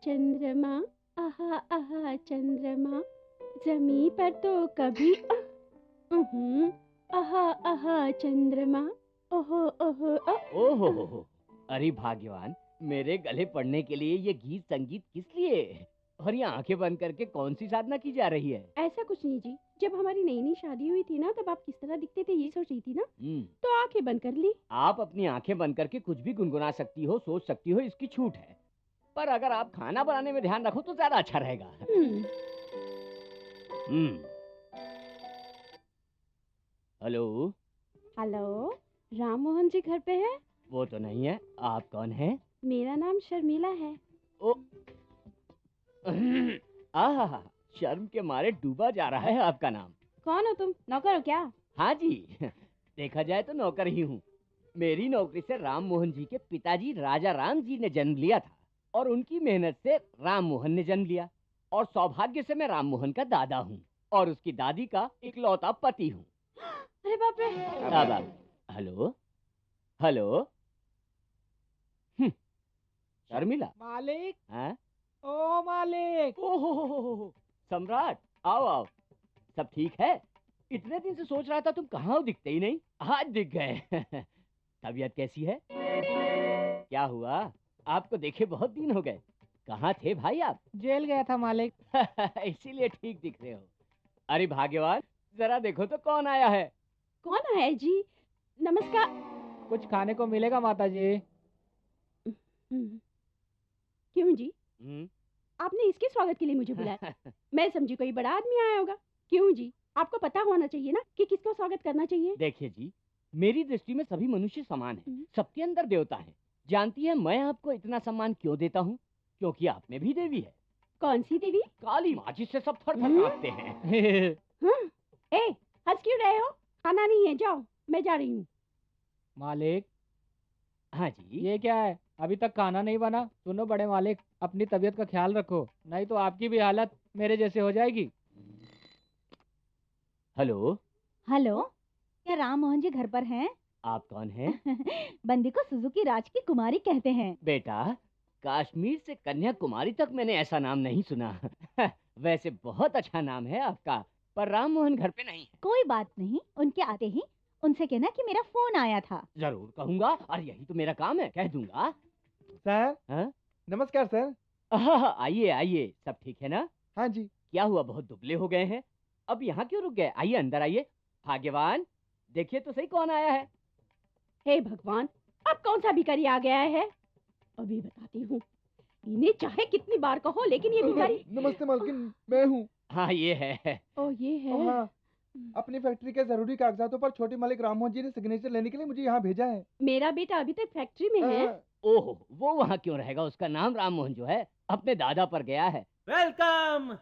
चंद्रमा, आहा आहा चंद्रमा, जमी पर तो कभी आहा आहा चंद्रमा, ओहो ओहो ओहो, अरे भाग्यवान, मेरे गले पड़ने के लिए ये गीत संगीत किस लिए? और ये आंखें बंद करके कौन सी साधना की जा रही है? ऐसा कुछ नहीं जी, जब हमारी नई नई शादी हुई थी ना, तब आप किस तरह दिखते थे ये सोच रही थी ना, तो आंखें बंद कर ली। आप अपनी आंखें बंद करके कुछ भी गुनगुना सकती हो, सोच सकती हो, इसकी छूट है। पर अगर आप खाना बनाने में ध्यान रखो तो ज्यादा अच्छा रहेगा। हेलो। हेलो, राम मोहन जी घर पे है? वो तो नहीं है। आप कौन हैं? मेरा नाम शर्मिला है। ओ आहा, शर्म के मारे डूबा जा रहा है आपका नाम। कौन हो तुम, नौकर हो क्या? हाँ जी, देखा जाए तो नौकर ही हूँ। मेरी नौकरी से राम मोहन जी के पिताजी राजा राम जी ने जन्म लिया था और उनकी मेहनत से राम मोहन ने जन्म लिया और सौभाग्य से मैं राम मोहन का दादा हूँ और उसकी दादी का इकलौता पति हूँ। अरे बाप रे। Hello hello. शर्मिला। मालिक। हाँ? ओ मालिक। ओहो, सम्राट, आओ आओ। सब ठीक है? इतने दिन से सोच रहा था तुम कहाँ हो, दिखते ही नहीं। आज दिख गए। तबीयत कैसी है? क्या हुआ? आपको देखे बहुत दिन हो गए। कहाँ थे भाई आप? जेल गया था मालिक। इसीलिए ठीक दिख रहे हो। अरे भाग्यवान, जरा देखो तो कौन आया है। कौन है जी? नमस्कार। कुछ खाने को मिलेगा माता जी? क्यों जी? आपने इसके स्वागत के लिए मुझे बुलाया? मैं समझी कोई बड़ा आदमी आया होगा। क्यों जी, आपको पता होना चाहिए ना कि किसको स्वागत करना चाहिए। देखिए जी, मेरी दृष्टि में सभी मनुष्य समान हैं, सबके अंदर देवता है। जानती है मैं आपको इतना सम्मान क्यों देता हूँ? क्योंकि आप में भी देवी है। कौन सी देवी? काली माँ, जिससे सब थर-थर कांपते हैं। ए, हंस क्यों रहे हो? खाना नहीं है, जाओ, मैं जा रही हूँ। मालिक। हाँ जी। ये क्या है, अभी तक खाना नहीं बना? सुनो बड़े मालिक, अपनी तबीयत का ख्याल रखो, नहीं तो आपकी भी हालत मेरे जैसे हो जाएगी। हेलो। हेलो, क्या राम मोहन जी घर पर हैं? आप कौन हैं? बंदी को सुजुकी राज की कुमारी कहते हैं। बेटा, कश्मीर से कन्याकुमारी तक मैंने ऐसा नाम नहीं सुना। वैसे बहुत अच्छा नाम है आपका, पर राम मोहन घर पे नहीं है। कोई बात नहीं, उनके आते ही उनसे कहना कि मेरा फोन आया था। जरूर कहूँगा, और यही तो मेरा काम है, कह दूंगा। सर। हाँ? नमस्कार सर। आइए आइए, सब ठीक है ना? हाँ जी। क्या हुआ, बहुत दुबले हो गए हैं? अब यहाँ क्यों रुक गए? आइए अंदर आइए। भाग्यवान, देखिए तो सही कौन आया है। हे भगवान, अब कौन सा भिखारी आ गया है? अभी बताती हूँ। इन्हें चाहे कितनी बार कहो, लेकिन ये भिखारी। नमस्ते मालकिन, मैं हूँ। हाँ ये है। ओ ये है। हाँ, अपनी फैक्ट्री के जरूरी कागजातों पर छोटे मालिक राम मोहन जी ने सिग्नेचर लेने के लिए मुझे यहाँ भेजा है। मेरा बेटा अभी तक फैक्ट्री में है। ओहो, वो वहाँ क्यों रहेगा? उसका नाम राम मोहन जो है अपने दादा पर गया है। वेलकम।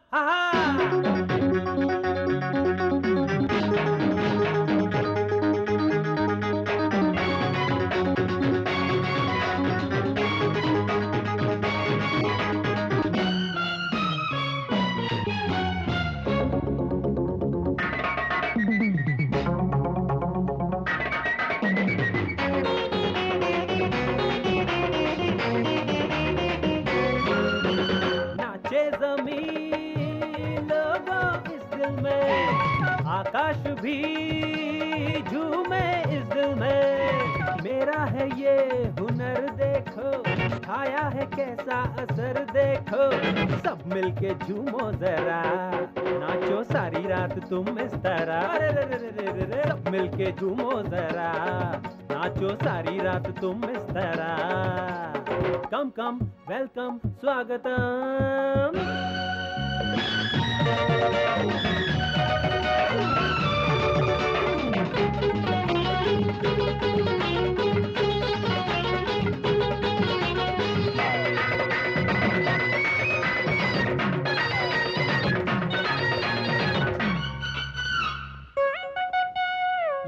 आकाश भी झूमे इस दिल में, मेरा है ये हुनर देखो, आया है कैसा असर देखो, सब मिलके झूमो जरा, नाचो सारी रात तुम इस तरह, सब मिलके झूमो जरा, नाचो सारी रात तुम इस तरह, कम कम वेलकम स्वागतम।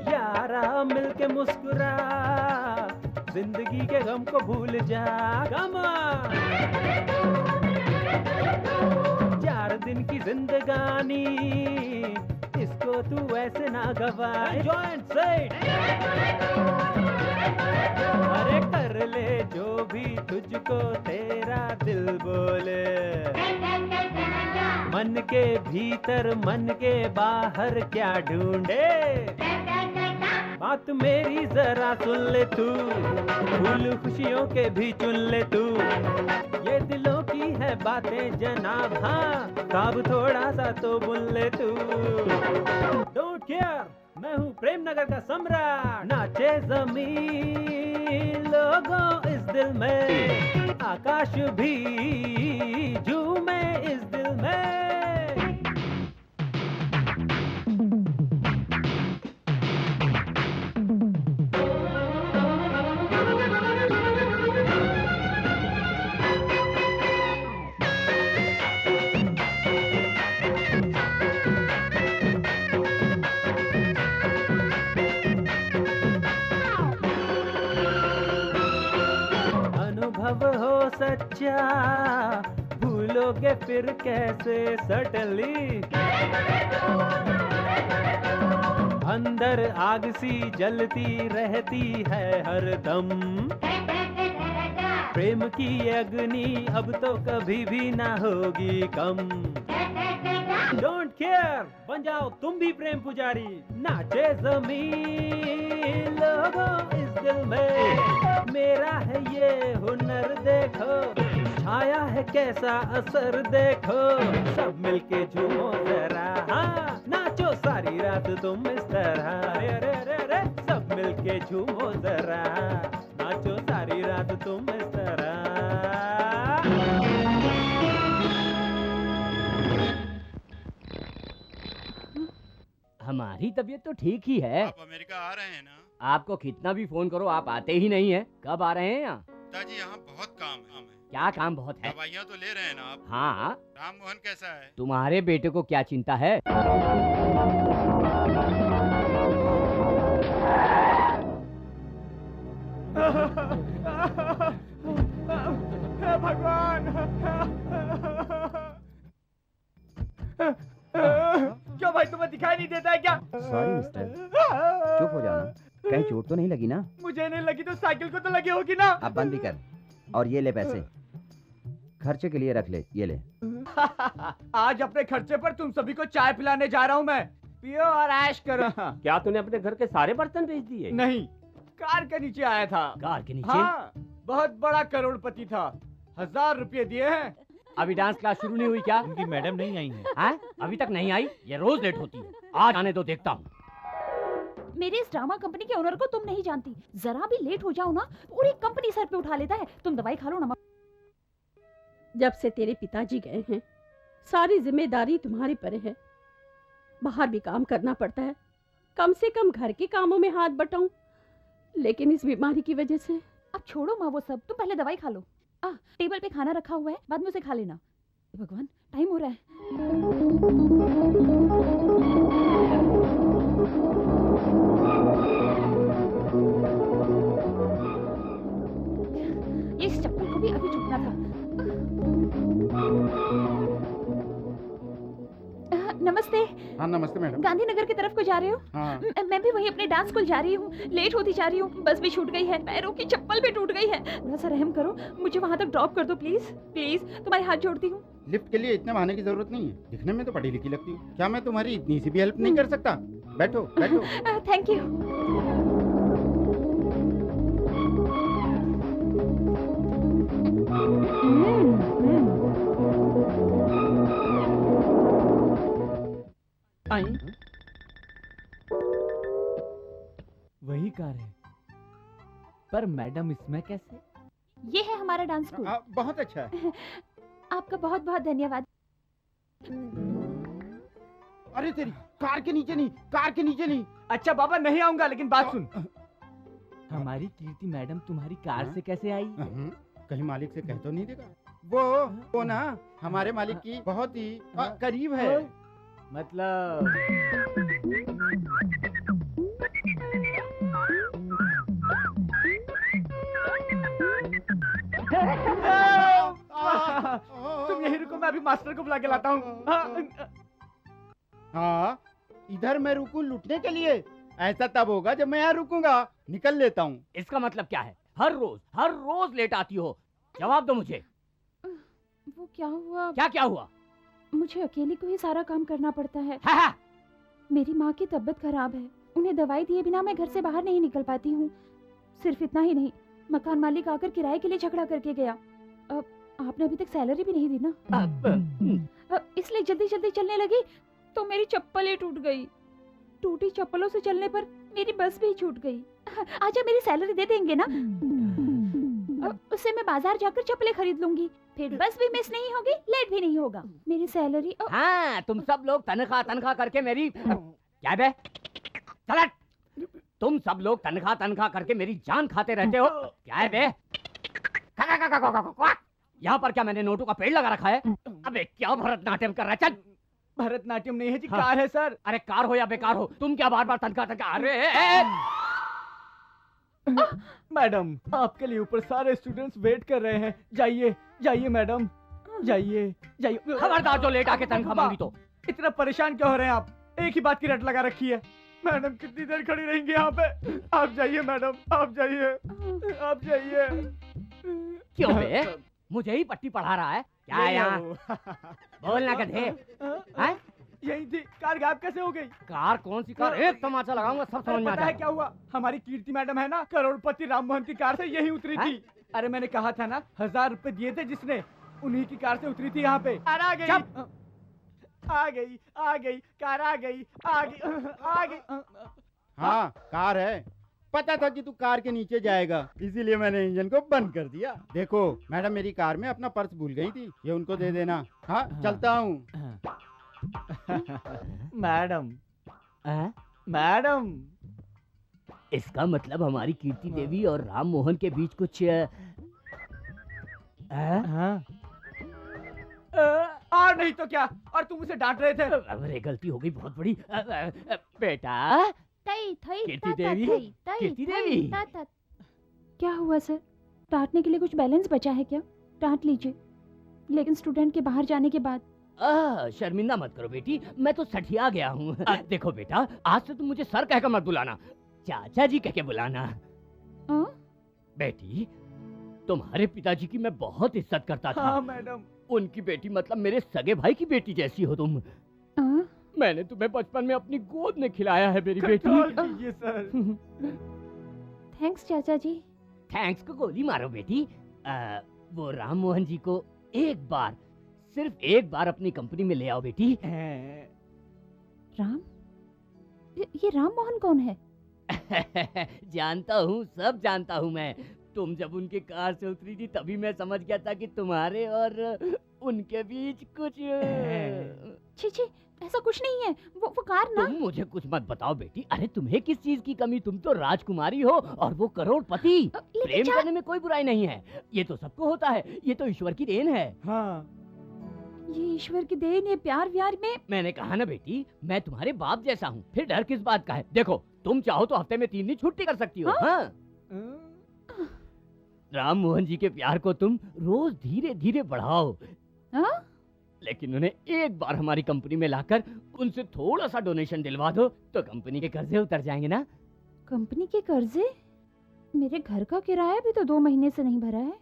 यारा मिलके मुस्कुरा, जिंदगी के गम को भूल जा, चार दिन की जिंदगानी, इसको तू ऐसे ना गवा जॉइंट सेट अरे कर ले जो भी तुझको तेरा दिल बोले मन के भीतर मन के बाहर क्या ढूंढे बात मेरी जरा सुन ले तू फूल खुशियों के भी चुन ले तू ये दिलों की है बातें जनाब हाँ काब थोड़ा सा तो बुन ले तू डोंट केयर मैं हूँ प्रेम नगर का सम्राट नाचे जमीन लोगों इस दिल में आकाश भी झूमे इस दिल में हो सच्चा भूलोगे फिर कैसे सडनली अंदर आग सी जलती रहती है हरदम प्रेम की अग्नि अब तो कभी भी ना होगी कम डोंट केयर बन जाओ तुम भी प्रेम पुजारी नाचे जमीन लोगों इस दिल में मेरा है ये हुनर देखो छाया है कैसा असर देखो सब मिलके झूमो जरा हाँ नाचो सारी रात तुम इस तरह अरे अरे अरे सब मिलके झूमो जरा नाचो सारी रात तुम इस तरह हमारी तबीयत तो ठीक ही है। आप अमेरिका आ रहे हैं ना? आपको कितना भी फोन करो आप आते ही नहीं है। कब आ रहे हैं यहाँ? पिताजी यहाँ बहुत काम है। क्या काम बहुत है? दवाइयाँ तो ले रहे हैं ना आप? हाँ। राम मोहन कैसा है? तुम्हारे बेटे को क्या चिंता है? भगवान क्यों भाई तुम्हें दिखाई नहीं देता है क्या? सॉरी मिस्टर, चुप हो जाना। कहीं चोट तो नहीं लगी ना? मुझे नहीं लगी तो साइकिल को तो लगी होगी ना। अब बंद भी कर और ये ले पैसे खर्चे के लिए रख ले, ये ले। आज अपने खर्चे पर तुम सभी को चाय पिलाने जा रहा हूँ मैं। पियो और ऐश करो। क्या तूने अपने घर के सारे बर्तन बेच दिए? नहीं, कार के नीचे आया था। कार के नीचे? हाँ, बहुत बड़ा करोड़पति था। 1000 रुपये दिए हैं। अभी डांस क्लास शुरू नहीं हुई क्या? उनकी मैडम नहीं आई है। हाँ? अभी तक नहीं आई? ये रोज लेट होती है। आज आने दो, देखता हूँ। मेरे इस ड्रामा कंपनी के ओनर को तुम नहीं जानती। जरा भी लेट हो जाओ ना पूरी कंपनी सर पे उठा लेता है। तुम दवाई खा लो ना। जब से तेरे पिताजी गए हैं सारी जिम्मेदारी तुम्हारे पर है। बाहर भी काम करना पड़ता है, कम से कम घर के कामों में हाथ बटाऊं, लेकिन इस बीमारी की वजह से। अब छोड़ो माँ वो सब, तुम पहले दवाई खा लो। टेबल पे खाना रखा हुआ है, बाद में उसे खा लेना। भगवान टाइम हो रहा है। ये इस चप्पल को भी अभी छूटना था। नमस्ते। हाँ नमस्ते मैडम। गांधीनगर की तरफ को जा रहे हो? हाँ। मैं भी वही अपने डांस स्कूल जा रही हूँ। लेट होती जा रही हूँ। बस भी छूट गई है, पैरों की चप्पल भी टूट गई है। थोड़ा सा रहम करो, मुझे वहाँ तक ड्रॉप कर दो प्लीज। प्लीज तुम्हारे हाथ जोड़ती हूँ। लिफ्ट के लिए इतने बहाने की जरूरत नहीं है। दिखने में तो पढ़ी लिखी लगती हूँ। क्या मैं तुम्हारी इतनी सी भी हेल्प नहीं कर सकता? बैठो बैठो। Thank you. वही कार है, पर मैडम इसमें कैसे? ये है हमारा डांस स्कूल। बहुत अच्छा है। आपका बहुत बहुत धन्यवाद। अरे तेरी, कार के नीचे नहीं, कार के नीचे नहीं। अच्छा बाबा नहीं आऊंगा, लेकिन बात सुन। हमारी कीर्ति मैडम तुम्हारी कार से कैसे आई? कहीं मालिक से कह तो नहीं देगा? वो ना हमारे मालिक की बहुत ही करीब है। मतलब तुम यही रुको, मैं अभी मास्टर को बुला के लाता हूँ। हाँ इधर मैं रुकूं लूटने के लिए? ऐसा तब होगा जब मैं यहाँ रुकूंगा। निकल लेता हूँ। इसका मतलब क्या है? हर रोज लेट आती हो। जवाब दो मुझे। वो क्या हुआ? क्या हुआ? मुझे अकेले को ही सारा काम करना पड़ता है। हाँ। मेरी माँ की तबीयत खराब है, उन्हें दवाई दिए बिना मैं घर से बाहर नहीं निकल पाती हूँ। सिर्फ इतना ही नहीं, मकान मालिक आकर किराए के लिए झगड़ा करके गया। अब आपने अभी तक सैलरी भी नहीं दी ना। इसलिए जल्दी जल्दी चलने लगी तो मेरी चप्पल ही टूट गई। टूटी चप्पलों से चलने पर मेरी बस भी छूट गई। आज आप मेरी सैलरी दे देंगे ना? उससे मैं बाजार जाकर चप्पलें खरीद लूंगी, फिर बस भी मिस नहीं होगी, लेट भी नहीं होगा। मेरी सैलरी हाँ, तुम सब लोग तनख्वाह करके मेरी क्या बे? चल, तुम सब लोग तनख्वाह करके मेरी जान खाते रहते हो। क्या है बे? यहाँ पर क्या मैंने नोटों का पेड़ लगा रखा है? अबे क्या भरतनाट्यम कर रहा है? चल। भरतनाट्यम नहीं है जी, कार है सर। अरे कार हो या बेकार हो, तुम क्या बार बार तनख्वाह? अरे मैडम, आपके लिए ऊपर सारे स्टूडेंट्स वेट कर रहे हैं। जाइए जाइए मैडम, जाइए जाइए। खबरदार जो लेट आके तनख्वाह मांगी तो। इतना परेशान क्यों हो रहे हैं आप? एक ही बात की रट लगा रखी है। मैडम कितनी देर खड़ी रहेंगी यहाँ पे? आप जाइए मैडम, आप जाइए, आप जाइए। क्यों बे? मुझे ही पट्टी पढ़ा रहा है क्या है यहाँ? बोलना गधे। यही थी, कार गायब कैसे हो गई? कार? कौन सी कार? एक तमाचा लगाऊंगा, सब समझ में आ पता है जाएगा। क्या हुआ? हमारी कीर्ति मैडम है ना, करोड़पति राम मोहन की कार से यही उतरी थी। अरे मैंने कहा था ना, 1000 रुपए दिए थे जिसने, उन्हीं की कार से उतरी थी यहाँ पे। कार आ गई, आ गई, आ गई, कार आ गई, आ गई, आ गई। हाँ, कार है। पता था कि तू कार के नीचे जाएगा, इसीलिए मैंने इंजन को बंद कर दिया। देखो मैडम, मेरी कार में अपना पर्स भूल गई थी, ये उनको दे देना। हाँ, चलता हूँ। मैडम, मैडम, इसका मतलब हमारी कीर्ति देवी और राम मोहन के बीच कुछ और नहीं तो क्या? और तुम उसे डांट रहे थे। अरे गलती हो गई बहुत बड़ी। बेटा कीर्ति देवी, कीर्ति देवी। क्या हुआ सर? डांटने के लिए कुछ बैलेंस बचा है क्या? डांट लीजिए, लेकिन स्टूडेंट के बाहर जाने के बाद। शर्मिंदा मत करो बेटी, मैं तो सठिया गया हूँ। देखो बेटा, आज से तुम मुझे सर कहकर मत बुलाना, चाचा जी कह के बुलाना। बेटी, तुम्हारे पिताजी की मैं बहुत इज्जत करता था। हाँ मैडम। उनकी बेटी मतलब मेरे सगे भाई की बेटी जैसी हो तुम। मैंने तुम्हें बचपन में अपनी गोद में खिलाया है मेरी बेटी। कीजिए सर। थैंक्स चाचा जी। थैंक्स को गोली मारो बेटी। वो राम मोहन जी को एक बार, सिर्फ एक बार अपनी कंपनी में ले आओ बेटी। राम? ये राम मोहन कौन है? जानता हूँ, सब जानता हूँ मैं। तुम जब उनके कार से उतरी थी तभी मैं समझ गया था कि तुम्हारे और उनके बीच कुछ। छी छी, ऐसा कुछ नहीं है। वो कार ना। तुम मुझे कुछ मत बताओ बेटी। अरे तुम्हें किस चीज की कमी? तुम तो राजकुमारी हो और वो करोड़पति। प्रेम करने में कोई बुराई नहीं है, ये तो सबको होता है, ये तो ईश्वर की देन है। हाँ, ये ईश्वर की देन है। प्यार व्यार में मैंने कहा ना बेटी, मैं तुम्हारे बाप जैसा हूँ, फिर डर किस बात का है? देखो, तुम चाहो तो हफ्ते में 3 दिन छुट्टी कर सकती हो। हाँ? राम मोहन जी के प्यार को तुम रोज धीरे धीरे बढ़ाओ। लेकिन उन्हें एक बार हमारी कंपनी में लाकर उनसे थोड़ा सा डोनेशन दिलवा दो तो कंपनी के कर्जे उतर जाएंगे ना। कंपनी के कर्जे? मेरे घर का किराया भी तो 2 महीने से नहीं भरा है।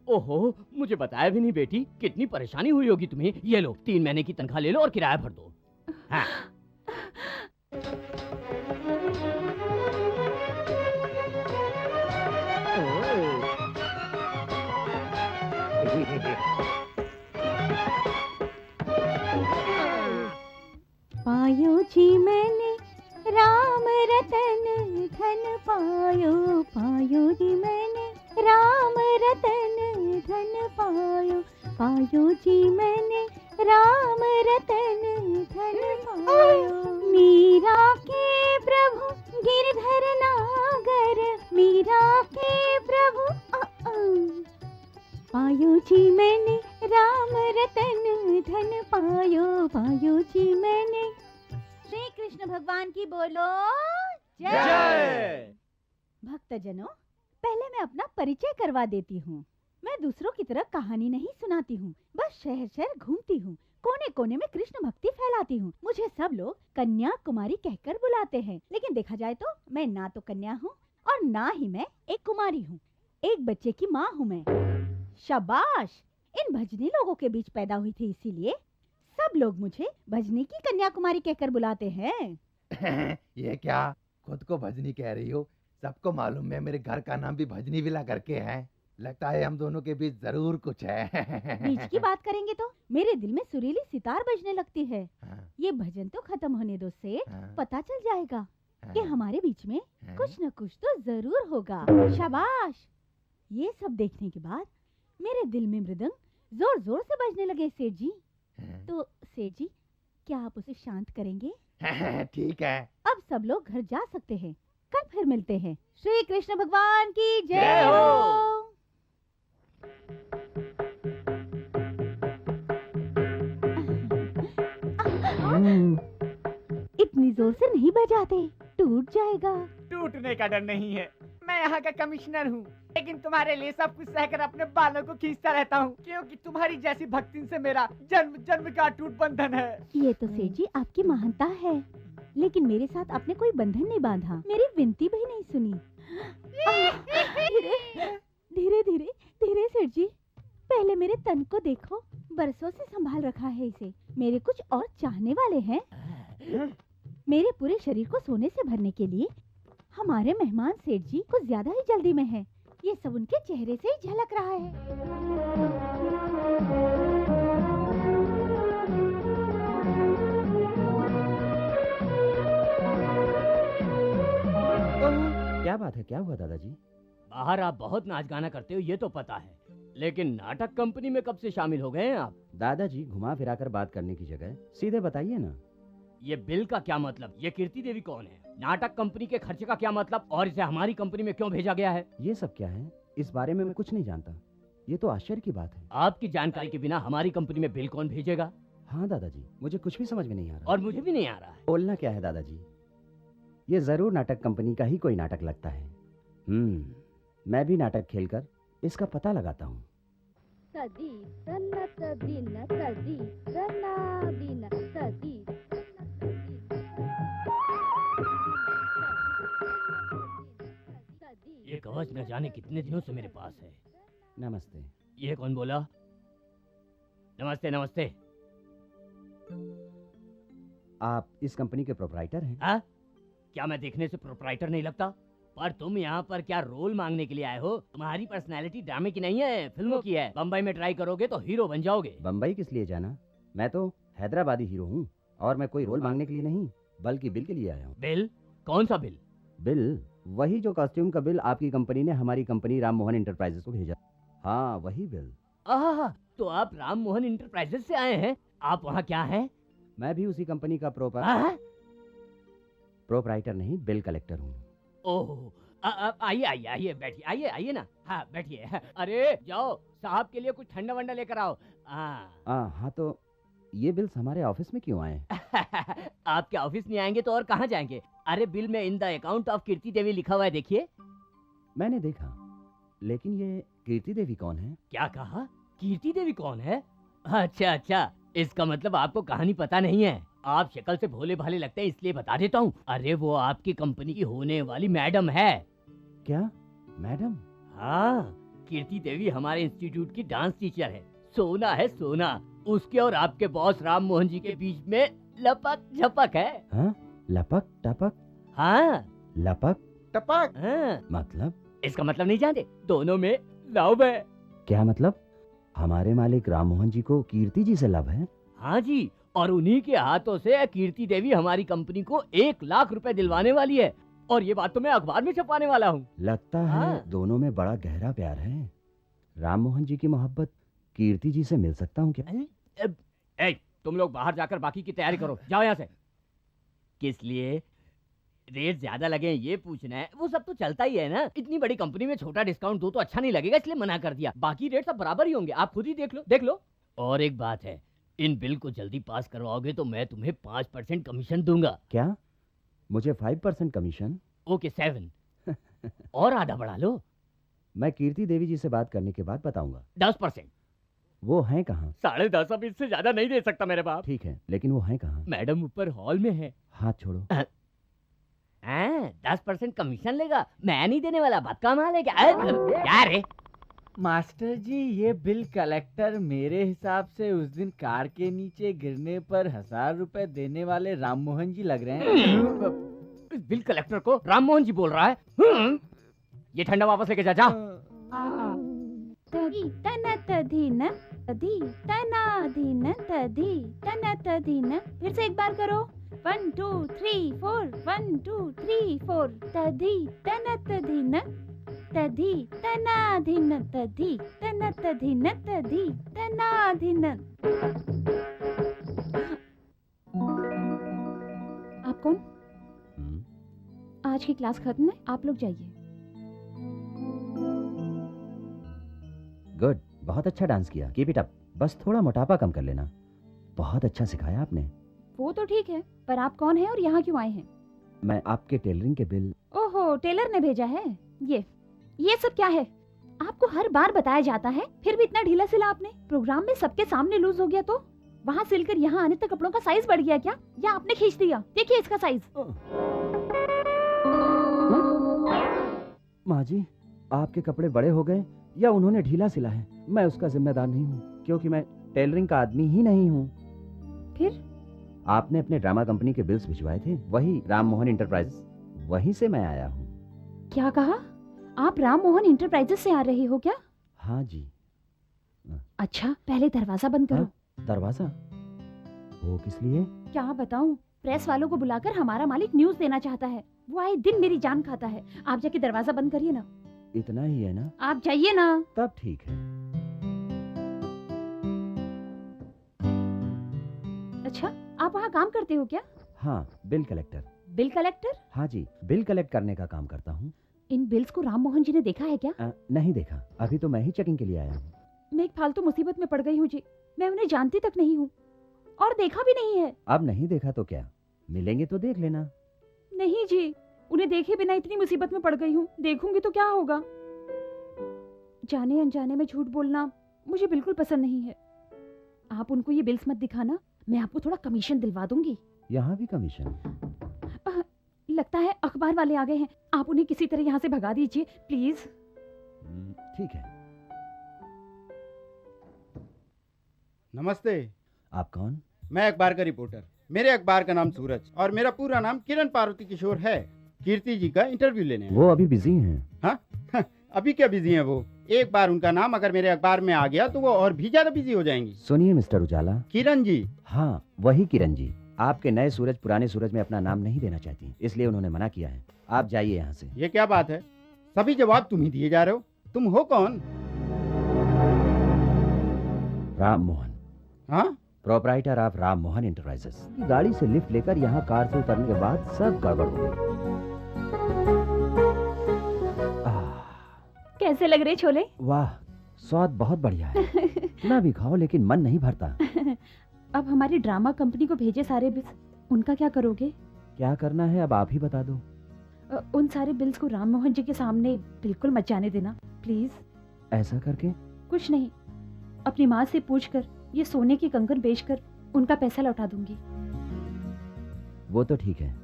ओहो, मुझे बताया भी नहीं बेटी। कितनी परेशानी हुई होगी तुम्हें। ये लो, 3 महीने की तनख्वाह ले लो और किराया भर दो। हाँ। पायो जी मैंने राम रतन धन पायो, पायो जी मैंने राम रतन धन पायो, पायो जी मैंने राम रतन धन पायो। मीरा के प्रभु गिरधर नागर, मीरा के प्रभु पायो जी मैंने राम रतन धन पायो, पायो जी मैंने। श्री कृष्ण भगवान की बोलो जय। भक्तजनों, पहले मैं अपना परिचय करवा देती हूँ। मैं दूसरों की तरह कहानी नहीं सुनाती हूँ, बस शहर शहर घूमती हूँ, कोने कोने में कृष्ण भक्ति फैलाती हूँ। मुझे सब लोग कन्या कुमारी कहकर बुलाते हैं, लेकिन देखा जाए तो मैं ना तो कन्या हूँ और ना ही मैं एक कुमारी हूँ। एक बच्चे की माँ हूँ मैं। शाबाश, इन भजनी लोगों के बीच पैदा हुई थी, इसीलिए सब लोग मुझे भजनी की कन्या कुमारी कहकर बुलाते हैं। ये क्या खुद को भजनी कह रही हो? सबको मालूम है मेरे घर का नाम भी भजनी विला करके है। लगता है हम दोनों के बीच जरूर कुछ है। बीच की बात करेंगे तो मेरे दिल में सुरीली सितार बजने लगती है। हाँ, ये भजन तो खत्म होने दो सेठ, हाँ, पता चल जाएगा हाँ, कि हमारे बीच में हाँ। कुछ न कुछ तो जरूर होगा। शाबाश। ये सब देखने के बाद मेरे दिल में मृदंग जोर जोर से बजने लगे सेठ जी। हाँ। तो सेठ जी, क्या आप उसे शांत करेंगे? ठीक है। अब सब लोग घर जा सकते हैं, कल फिर मिलते हैं। श्री कृष्ण भगवान की जय जय हो। हो। इतनी जोर से नहीं बजाते, टूट जाएगा। टूटने का डर नहीं है, मैं यहाँ का कमिश्नर हूँ, लेकिन तुम्हारे लिए सब कुछ सहकर अपने बालों को खींचता रहता हूँ, क्योंकि तुम्हारी जैसी भक्ति से मेरा जन्म जन्म का अटूट बंधन है। ये तो सेठ जी आपकी महानता है, लेकिन मेरे साथ आपने कोई बंधन नहीं बांधा, मेरी विनती भी नहीं सुनी। धीरे धीरे धीरे सेठ जी, पहले मेरे तन को देखो, बरसों से संभाल रखा है इसे। मेरे कुछ और चाहने वाले हैं। मेरे पूरे शरीर को सोने से भरने के लिए हमारे मेहमान सेठ जी कुछ ज्यादा ही जल्दी में हैं। ये सब उनके चेहरे से ही झलक रहा है। क्या बात है, क्या हुआ दादाजी? बाहर आप बहुत नाच गाना करते हो ये तो पता है, लेकिन नाटक कंपनी में कब से शामिल हो गए हैं आप? दादाजी घुमा फिरा कर बात करने की जगह सीधे बताइए ना। ये बिल का क्या मतलब? ये कीर्ति देवी कौन है? नाटक कंपनी के खर्चे का क्या मतलब? और इसे हमारी कंपनी में क्यों भेजा गया है? ये सब क्या है? इस बारे में मैं कुछ नहीं जानता। ये तो आश्चर्य की बात है। आपकी जानकारी के बिना हमारी कंपनी में बिल कौन भेजेगा? हाँ दादाजी, मुझे कुछ भी समझ में नहीं आ रहा। और मुझे भी नहीं आ रहा है। बोलना क्या है दादाजी? ये जरूर नाटक कंपनी का ही कोई नाटक लगता है। मैं भी नाटक खेलकर इसका पता लगाता हूँ। सदी सन्नत दिन सदी सन्ना दिन सदी ये कवच न जाने कितने दिनों से मेरे पास है। नमस्ते। ये कौन बोला? नमस्ते नमस्ते। आप इस कंपनी के प्रोप्राइटर हैं? हाँ? क्या मैं देखने से प्रोप्राइटर नहीं लगता? पर तुम यहाँ पर क्या रोल मांगने के लिए आए हो? तुम्हारी पर्सनैलिटी ड्रामे की नहीं है, फिल्मों की है। बम्बई में ट्राई करोगे तो हीरो बन जाओगे। बम्बई किस लिए जाना? मैं तो हैदराबादी हीरो हूँ और मैं कोई रोल मांगने के लिए नहीं बल्कि बिल के लिए आया हूँ। बिल? कौन सा बिल? बिल वही जो कॉस्ट्यूम का बिल आपकी कंपनी ने हमारी कंपनी राम मोहन इंटरप्राइजेस को भेजा। हाँ वही बिल। आह, तो आप राम मोहन इंटरप्राइजेस से आए हैं? आप वहाँ क्या हैं? मैं भी उसी कंपनी का प्रोप्राइटर नहीं, बिल कलेक्टर हूँ। ओह, आइए आइए आइए बैठिए, आइए आइए ना। हाँ बैठिए। अरे जाओ साहब के लिए कुछ ठंडा वंडा लेकर आओ। हाँ तो ये बिल्स हमारे ऑफिस में क्यों आए? आपके ऑफिस नहीं आएंगे तो और कहाँ जाएंगे? अरे बिल में इन द अकाउंट ऑफ कीर्ति देवी लिखा हुआ है, देखिए। मैंने देखा, लेकिन ये कीर्ति देवी कौन है? क्या कहा? कीर्ति देवी कौन है? अच्छा अच्छा, इसका मतलब आपको कहानी पता नहीं है। आप शक्ल से भोले भाले लगते हैं इसलिए बता देता हूँ। अरे वो आपकी कंपनी की होने वाली मैडम है। क्या मैडम? हाँ, कीर्ति देवी हमारे इंस्टीट्यूट की डांस टीचर है। सोना है सोना। उसके और आपके बॉस राम मोहन जी के बीच में लपक झपक है। हाँ? लपक टपक? हाँ लपक टपक? हाँ। मतलब? इसका मतलब नहीं जानते? दोनों में लव है। क्या मतलब? हमारे मालिक राम मोहन जी को कीर्ति जी से लव है? हाँ जी, और उन्हीं के हाथों से कीर्ति देवी हमारी कंपनी को 1 लाख रुपए दिलवाने वाली है। और ये बात तो मैं अखबार में छपाने वाला हूँ। लगता है दोनों में बड़ा गहरा प्यार है। राम मोहन जी की मोहब्बत कीर्ति जी से मिल सकता हूँ क्या? तुम लोग बाहर जाकर बाकी की तैयारी करो, जाओ यहाँ से। किस लिए? रेट ज्यादा लगे ये पूछना है? वो सब तो चलता ही है ना। इतनी बड़ी कंपनी में छोटा डिस्काउंट दो तो अच्छा नहीं लगेगा, इसलिए मना कर दिया। बाकी रेट सब बराबर ही होंगे, आप खुद ही देख लो। और एक बात है, इन बिल को जल्दी पास करवाओगे तो मैं तुम्हें 5% कमीशन दूंगा। क्या? मुझे 5% कमीशन? ओके 7 और आधा बढ़ा लो। मैं कीर्ति देवी जी से बात करने के बाद बताऊंगा। 10%। वो हैं कहाँ? 10.5, अब इससे ज्यादा नहीं दे सकता मेरे बाप। ठीक है, लेकिन वो हैं कहाँ? मैडम ऊपर हॉल में है। हाथ छोड़ो। 10% कमीशन लेगा, मैं नहीं देने वाला। भक्का माल है क्या? क्या रे? मास्टर जी, ये बिल कलेक्टर मेरे हिसाब से उस दिन कार के नीचे गिरने पर 1000 रुपए देने वाले राममोहन जी लग रहे हैं। इस बिल कलेक्टर को राममोहन जी बोल रहा है? ये ठंडा वापस लेके जा। तदी तना तदी न तदी तना धीन तदी तना तदी न। फिर से एक बार करो। 1 2 3 4 1 2 3 4 तदी तना तदी न तदी तना धीन तदी तना तदी न तदी तना धीन। आप कौन? आज की क्लास खत्म है, आप लोग जाइए। गुड, बहुत अच्छा डांस किया, कीप इट अप। बस थोड़ा मोटापा कम कर लेना। बहुत अच्छा सिखाया आपने। वो तो ठीक है, पर आप कौन हैं और यहाँ क्यों आए हैं? मैं आपके टेलरिंग के बिल। ओहो, टेलर ने भेजा है। ये सब क्या है? आपको हर बार बताया जाता है, फिर भी इतना ढीला सिला आपने। प्रोग्राम में सबके सामने लूज हो गया तो वहाँ सिलकर यहाँ आने तक कपड़ों का साइज बढ़ गया क्या, या आपने खींच दिया? देखिए इसका साइज। माँ जी, आपके कपड़े बड़े हो गए या उन्होंने ढीला सिला है? मैं उसका जिम्मेदार नहीं हूँ, क्योंकि मैं टेलरिंग का आदमी ही नहीं हूँ। फिर आपने अपने ड्रामा कंपनी के बिल्स भिजवाए थे, वही राम मोहन इंटरप्राइजेस, वहीं से मैं आया हूँ। क्या कहा? आप राम मोहन इंटरप्राइजेस से आ रहे हो क्या? हाँ जी। अच्छा, पहले दरवाजा बंद करो। दरवाजा? वो किस लिए? क्या बताऊं, प्रेस वालों को बुलाकर हमारा मालिक न्यूज़ देना चाहता है। वो आए दिन मेरी जान खाता है। आप जाके दरवाजा बंद करिए ना। इतना ही है ना? आप जाइए ना। तब ठीक है। अच्छा, आप वहाँ काम करते हो क्या? हाँ, बिल कलेक्टर। Bill collector? हाँ जी, बिल कलेक्ट करने का काम करता हूँ। इन बिल्स को राम मोहन जी ने देखा है क्या? नहीं देखा, अभी तो मैं ही चेकिंग के लिए आया हूँ। मैं एक फालतू मुसीबत में पड़ गई हूँ जी। मैं उन्हें जानती तक नहीं हूँ और देखा भी नहीं है। अब नहीं देखा तो क्या, मिलेंगे तो देख लेना। नहीं जी, उन्हें देखे बिना इतनी मुसीबत में पड़ गई हूँ, देखूंगी तो क्या होगा। जाने अनजाने में झूठ बोलना मुझे बिल्कुल पसंद नहीं है। आप उनको ये बिल्स मत दिखाना, मैं आपको थोड़ा कमीशन दिलवा दूंगी। यहाँ भी कमीशन? लगता है अखबार वाले आ गए हैं। आप उन्हें किसी तरह यहाँ से भगा दीजिए प्लीज। ठीक है। नमस्ते। आप कौन? मैं अखबार का रिपोर्टर। मेरे अखबार का नाम सूरज और मेरा पूरा नाम किरण पार्वती किशोर है। कीर्ति जी का इंटरव्यू लेने वो अभी बिजी हैं। हाँ? अभी क्या बिजी हैं वो? एक बार उनका नाम अगर मेरे अखबार में आ गया तो वो और भी ज्यादा बिजी हो जाएंगी। सुनिए मिस्टर उजाला। किरण जी? हाँ, वही किरण जी। आपके नए सूरज पुराने सूरज में अपना नाम नहीं देना चाहती, इसलिए उन्होंने मना किया है। आप जाइए यहाँ से। ये क्या बात है? सभी जवाब तुम ही दिए जा रहे हो। तुम हो कौन? राम मोहन। हाँ? Proprietor of Ram Mohan enterprises. गाड़ी से लिफ्ट लेकर यहाँ कार से उतरने के बाद सब गड़बड़ हो गई। कैसे लग रहे छोले? वाह, स्वाद बहुत बढ़िया है। ना भी खाओ लेकिन मन नहीं भरता। अब हमारी ड्रामा कंपनी को भेजे सारे बिल्स, उनका क्या करोगे? क्या करना है अब आप ही बता दो। उन सारे बिल्स को राम मोहन जी के सामने बिल्कुल मत जाने देना प्लीज। ऐसा करके? कुछ नहीं, अपनी माँ से पूछकर ये सोने की कंगन बेचकर उनका पैसा लौटा दूंगी। वो तो ठीक है,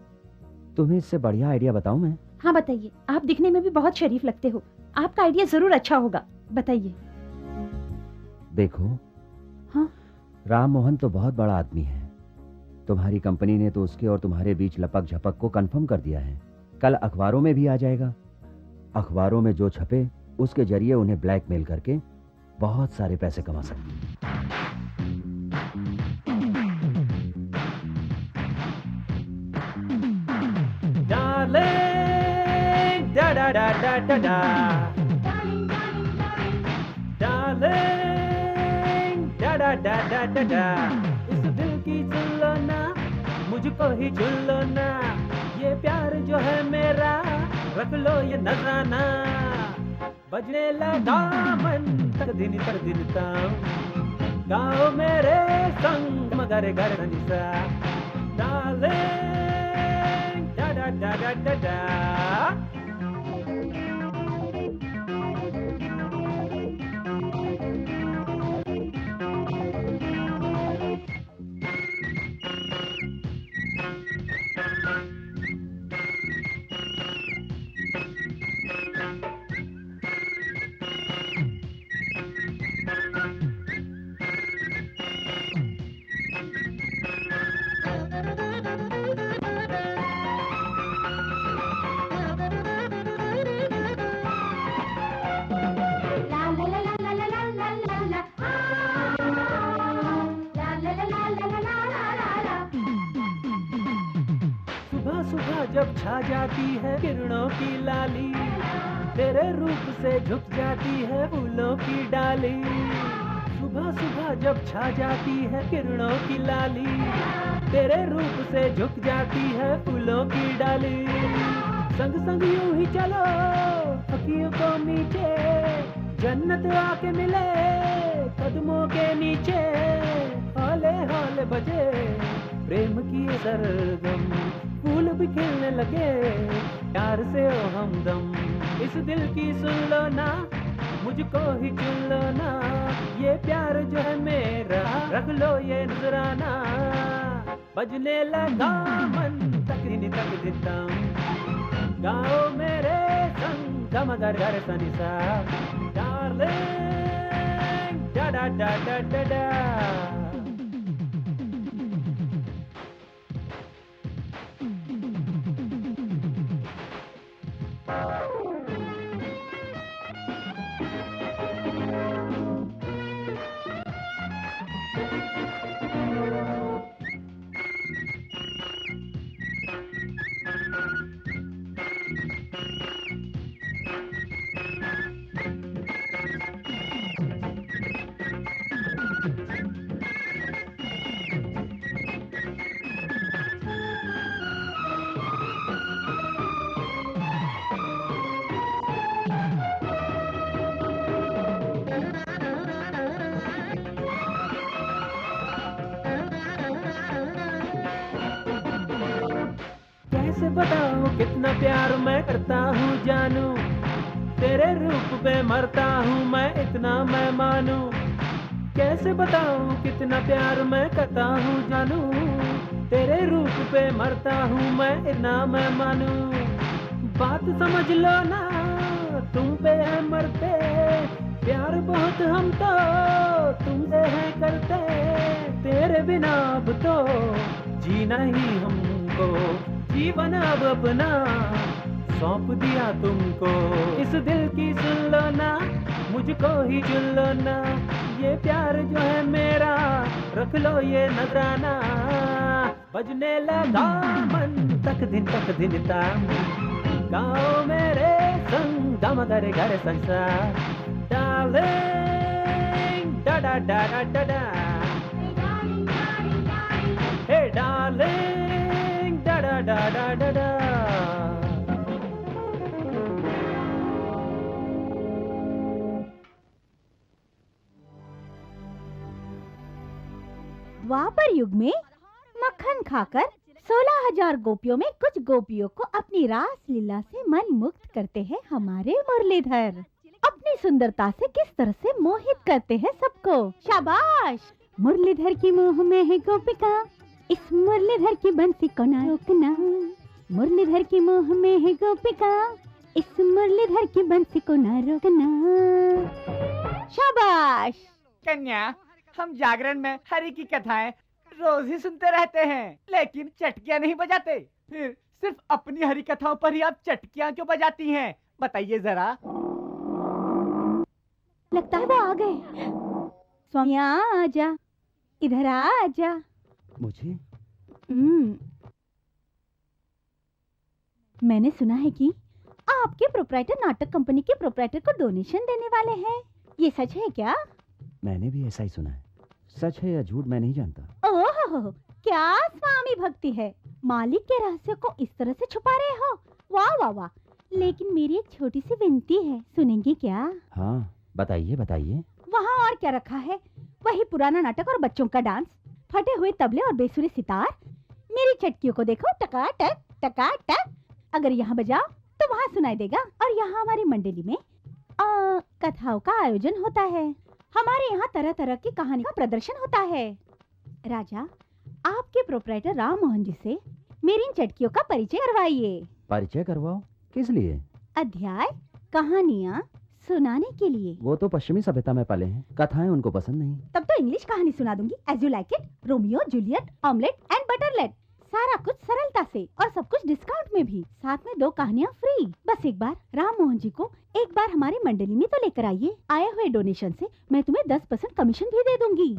तुम्हें इससे बढ़िया आइडिया बताऊं मैं? हाँ बताइए, आप दिखने में भी बहुत शरीफ लगते हो, आपका आइडिया जरूर अच्छा होगा, बताइए। देखो, हाँ? राम मोहन तो बहुत बड़ा आदमी है। तुम्हारी कंपनी ने तो उसके और तुम्हारे बीच लपक झपक को कंफर्म कर दिया है। कल अखबारों में भी आ जाएगा। अखबारों में जो छपे उसके जरिए उन्हें ब्लैकमेल करके बहुत सारे पैसे कमा सकती है। Darling, da da da da da da. Darling, da da da da da da. इस दिल की चुल्लो ना, मुझको ही चुल्लो ना। ये प्यार जो है मेरा, रख लो ये नजराना। बजने लगा मन तक दिन ताऊ। गाओ मेरे संग मगर घर निसा। Darling, da da da da da da. जब छा जाती है किरणों की लाली, तेरे रूप से झुक जाती है फूलों की डाली। सुबह सुबह जब छा जाती है किरणों की लाली, तेरे रूप से झुक जाती है फूलों की डाली। संग संग यूं ही चलो अखियों को नीचे, जन्नत आके मिले कदमों के नीचे। हौले हौले बजे प्रेम की सरगम, फूल भी खिलने लगे प्यार से ओ हमदम। इस दिल की सुन लो ना, मुझको ही चुन लो ना, ये प्यार जो है मेरा रख लो ये नजराना। बजने लगा मन तक दिन तक दितम, गाओ मेरे संग गम गर गर सनी सा, डार्लिंग डा डा डा डा डा डा। कैसे बताऊं कितना प्यार मैं करता हूँ जानू, तेरे रूप पे मरता हूँ मैं इतना मैं मानू। कैसे बताऊं कितना प्यार मैं करता हूँ जानू, तेरे रूप पे मरता हूँ मैं इतना मैं मानू। बात समझ लो ना तुम पे है मरते, प्यार बहुत हम तो तुमसे है करते। तेरे बिना अब तो जीना ही हमको, जीवन अब अपना सौंप दिया तुमको। इस दिल की सुन लो ना, मुझको ही चुन लो ना, ये प्यार जो है मेरा रख लो ये नजराना। बजने लगा मन तक दिन ताम, गाओ मेरे संग गम गरे गरे संसार। डार्लिंग डा डा डा डा डा डा, हे डार्लिंग डा डा डा डा डा डा। द्वापर युग में मक्खन खाकर 16,000 गोपियों में कुछ गोपियों को अपनी रास लीला से मन मुक्त करते हैं हमारे मुरलीधर। अपनी सुंदरता से किस तरह से मोहित करते हैं सबको। शाबाश! मुरलीधर की मुंह में है गोपिका, इस मुरलीधर की बंसी को ना रोकना। मुरलीधर की मुंह में है गोपिका, इस मुरलीधर की बंसी को ना रोकना। शाबाश! कन्या, हम जागरण में हरि की कथाएं रोज ही सुनते रहते हैं, लेकिन चटकियां नहीं बजाते। फिर सिर्फ अपनी हरि कथाओं पर ही आप चटकियां क्यों बजाती हैं? बताइए जरा। लगता है वो आ गए। स्वामी आजा, इधर आजा। मुझे मैंने सुना है कि आपके प्रोप्राइटर नाटक कंपनी के प्रोप्राइटर को डोनेशन देने वाले हैं। ये सच है क्या? मैंने भी ऐसा ही सुना है। सच है या झूठ मैं नहीं जानता। ओह, क्या स्वामी भक्ति है। मालिक के रहस्य को इस तरह से छुपा रहे हो। वाह वाह वाह। लेकिन मेरी एक छोटी सी विनती है, सुनेंगे क्या? हाँ बताइए बताइए। वहाँ और क्या रखा है? वही पुराना नाटक और बच्चों का डांस, फटे हुए तबले और बेसुरे सितार। मेरी चटकियों को देखो, टकाटक टकाटक। अगर यहाँ बजाओ तो वहाँ सुनाई देगा। और यहाँ हमारी मंडली में कथाओं का आयोजन होता है। हमारे यहाँ तरह तरह की कहानी का प्रदर्शन होता है। राजा, आपके प्रोप्राइटर राम मोहन जी से मेरी इन चटकियों का परिचय करवाइए। परिचय करवाओ? किस लिए? अध्याय कहानियाँ सुनाने के लिए। वो तो पश्चिमी सभ्यता में पले हैं, कथाएं उनको पसंद नहीं। तब तो इंग्लिश कहानी सुना दूंगी। As you like it, Romeo Juliet, omelette and butterlet. सारा कुछ सरलता से और सब कुछ डिस्काउंट में भी। साथ में 2 कहानियाँ फ्री। बस एक बार राम मोहन जी को एक बार हमारी मंडली में तो लेकर आइए। आए हुए डोनेशन से मैं तुम्हें 10% कमीशन भी दे दूंगी।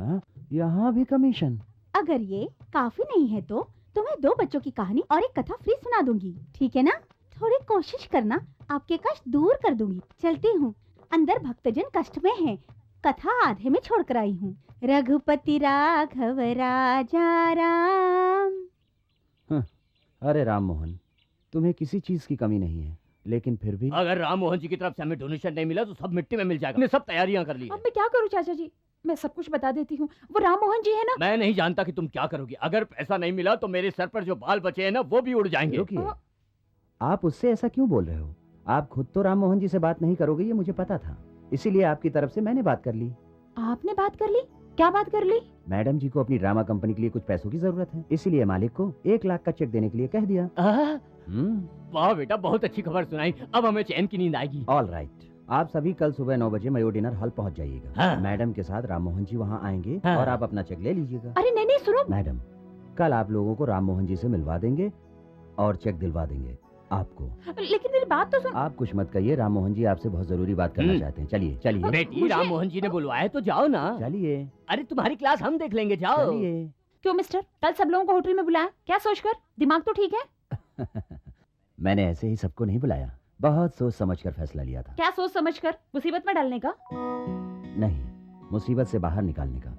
यहाँ भी कमीशन? अगर ये काफी नहीं है तो तुम्हें 2 बच्चों की कहानी और एक कथा फ्री सुना दूंगी, ठीक है ना? थोड़ी कोशिश करना, आपके कष्ट दूर कर दूंगी। चलती हूँ, अंदर भक्तजन कष्ट में हैं। कथा आधे में छोड़कर आई हूँ। रघुपति राघव राजा राम। अरे राम मोहन, तुम्हें किसी चीज की कमी नहीं है, लेकिन फिर भी अगर राम मोहन जी की तरफ से हमें डोनेशन नहीं मिला तो सब मिट्टी में मिल जाएगा। हमने सब तैयारियां कर ली अब हैं। मैं क्या करूं चाचा जी? मैं सब कुछ बता देती हूँ। वो राम मोहन जी है ना? मैं नहीं जानता कि तुम क्या करोगी। अगर पैसा नहीं मिला तो मेरे सर पर जो बाल बचे हैं ना वो भी उड़ जाएंगे। रुकिए, आप उससे ऐसा क्यों बोल रहे हो? आप खुद तो राम मोहन जी से बात नहीं करोगे, ये मुझे पता था, इसीलिए आपकी तरफ से मैंने बात कर ली। आपने बात कर ली? क्या बात कर ली? मैडम जी को अपनी ड्रामा कंपनी के लिए कुछ पैसों की जरूरत है, इसीलिए मालिक को 1 लाख का चेक देने के लिए कह दिया। वाह बेटा, बहुत अच्छी खबर सुनाई। अब हमें चैन की नींद आएगी। ऑल राइट, आप सभी कल सुबह 9 बजे मयूर डिनर हॉल पहुंच जाइएगा। हाँ। मैडम के साथ राम मोहन जी वहाँ आएंगे हाँ। और आप अपना चेक ले लीजिएगा। अरे नहीं नहीं, सुनो। मैडम, कल आप लोगों को राम मोहन जी से मिलवा देंगे और चेक दिलवा देंगे आपको। लेकिन मेरी बात तो सुन। आप कुछ मत कहिए, राम मोहन जी आपसे बहुत जरूरी बात करना चाहते हैं। चलिए चलिए बेटी, राम मोहन जी ने बुलवाया तो जाओ ना। चलिए। अरे तुम्हारी क्लास हम देख लेंगे, जाओ। चलिए। क्यों मिस्टर, कल सब लोगों को होटल में बुलाया? क्या सोचकर? दिमाग तो ठीक है? मैंने ऐसे ही सबको नहीं बुलाया, बहुत सोच समझकर फैसला लिया था। क्या सोच समझकर? मुसीबत में डालने का? नहीं, मुसीबत से बाहर निकालने का।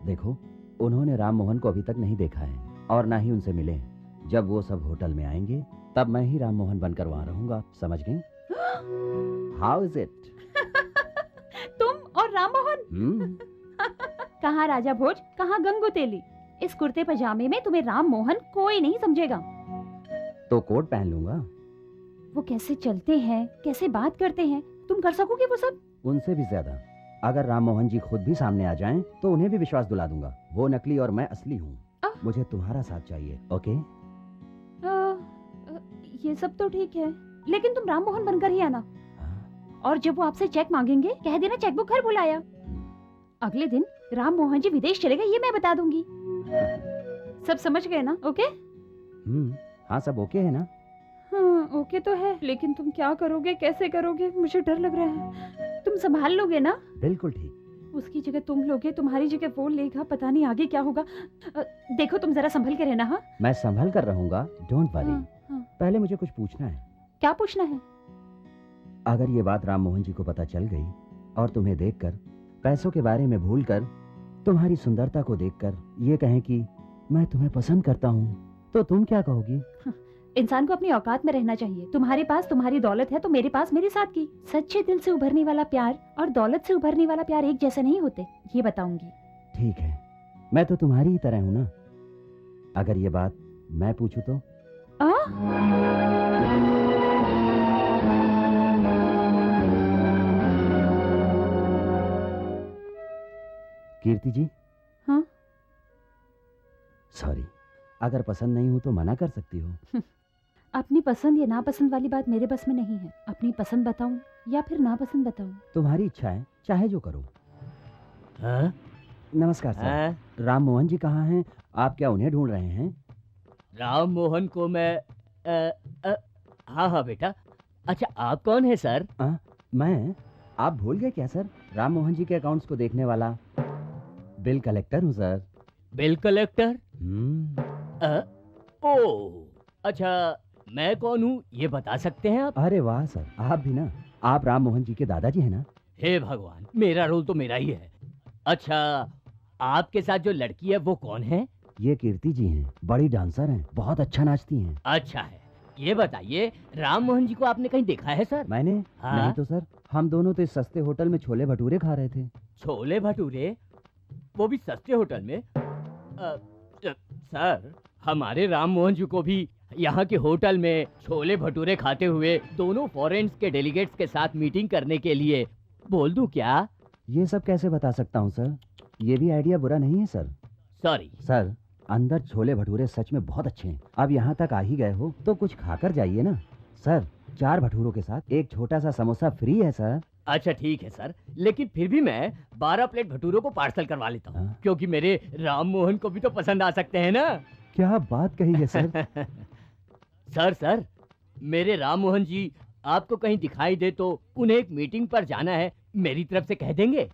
देखो, उन्होंने राम मोहन को अभी तक नहीं देखा है और ना ही उनसे मिले हैं। जब वो सब होटल में आएंगे तब मैं ही राम मोहन बनकर वहाँ रहूंगा, समझ गई? How is it? तुम और राम मोहन? कहाँ राजा भोज, कहाँ गंगू तेली। इस कुर्ते पजामे में तुम्हें राम मोहन कोई नहीं समझेगा। तो कोट पहन लूंगा। वो कैसे चलते हैं, कैसे बात करते हैं, तुम कर सकोगे वो सब? उनसे भी ज्यादा। अगर राम मोहन जी खुद भी सामने आ जाएं, तो उन्हें भी विश्वास दिला दूंगा। वो नकली और मैं असली हूँ। मुझे तुम्हारा साथ चाहिए, ओके? ये सब तो ठीक है, लेकिन तुम राम मोहन बनकर ही आना। और जब वो आपसे चेक मांगेंगे, कह देना चेकबुक घर बुलाया। अगले दिन राम मोहन जी विदेश चले गए, ये मैं बता दूंगी। सब समझ गए ना? ओके? हाँ, सब ओके है ना? हाँ, ओके तो है, लेकिन तुम क्या करोगे, कैसे करोगे? मुझे डर लग रहा है। तुम संभाल लोगे ना? बिल्कुल ठीक। उसकी जगह तुम लोगे, तुम्हारी जगह वो लेगा, पता नहीं आगे क्या होगा। देखो तुम जरा संभल के रहना। हाँ, मैं संभल कर रहूंगा, डोंट वरी। हाँ। पहले मुझे कुछ पूछना है। क्या पूछना है? अगर ये बात राम मोहन जी को पता चल गई और तुम्हें देखकर, पैसों के बारे में भूलकर, तुम्हारी सुंदरता को देखकर ये कहें कि मैं तुम्हें पसंद करता हूँ, तो तुम क्या कहोगी? इंसान को अपनी औकात में रहना चाहिए। तुम्हारे पास तुम्हारी दौलत है तो मेरे पास मेरी सादगी। सच्चे दिल से उभरने वाला प्यार और दौलत से उभरने वाला प्यार एक जैसे नहीं होते, ये बताऊंगी। ठीक है, मैं तो तुम्हारी ही तरह हूँ ना। अगर ये बात मैं पूछूं तो? कीर्ति जी। हाँ? सॉरी, अगर पसंद नहीं हो तो मना कर सकती हो। अपनी पसंद या नापसंद वाली बात मेरे बस में नहीं है। अपनी पसंद बताऊं या फिर नापसंद बताऊं? तुम्हारी इच्छा है, चाहे जो करो। हाँ? नमस्कार सर। राम मोहन जी कहाँ हैं? आप क्या उन्हें ढूंढ रहे हैं? राम मोहन को मैं हाँ हाँ बेटा। अच्छा, आप कौन है सर? मैं? आप भूल गए क्या सर? राम मोहन जी के अकाउंट्स को देखने वाला बिल कलेक्टर हूँ सर। Bill collector? ओह, अच्छा, मैं कौन हूँ ये बता सकते हैं आप? अरे वाह सर, आप भी ना। आप राम मोहन जी के दादाजी हैं ना? हे भगवान, मेरा रोल तो मेरा ही है। अच्छा, आपके साथ जो लड़की है वो कौन है? ये कीर्ति जी हैं, बड़ी डांसर हैं, बहुत अच्छा नाचती हैं। अच्छा है, ये बताइए राम मोहन जी को आपने कहीं देखा है सर? मैंने? हाँ? नहीं तो सर, हम दोनों तो इस सस्ते होटल में छोले भटूरे खा रहे थे। छोले भटूरे? वो भी सस्ते होटल में? सर, हमारे राम मोहन जी को भी यहाँ के होटल में छोले भटूरे खाते हुए दोनों फॉरेन्स के डेलीगेट्स के साथ मीटिंग करने के लिए बोल दूं क्या? ये सब कैसे बता सकता हूँ सर, ये भी आइडिया बुरा नहीं है सर। सॉरी सर, अंदर छोले भटूरे सच में बहुत अच्छे हैं। अब यहाँ तक आ ही गए हो तो कुछ खाकर जाइए ना। सर, 4 भटूरों के साथ एक छोटा सा समोसा फ्री है सर। अच्छा ठीक है सर, लेकिन फिर भी मैं 12 प्लेट भटूरों को पार्सल करवा लेता हूँ, क्योंकि मेरे राम मोहन को भी तो पसंद आ सकते हैं ना। क्या बात कही है सर। सर, मेरे राम मोहन जी आपको कहीं दिखाई दे तो उन्हें एक मीटिंग पर जाना है, मेरी तरफ से कह देंगे?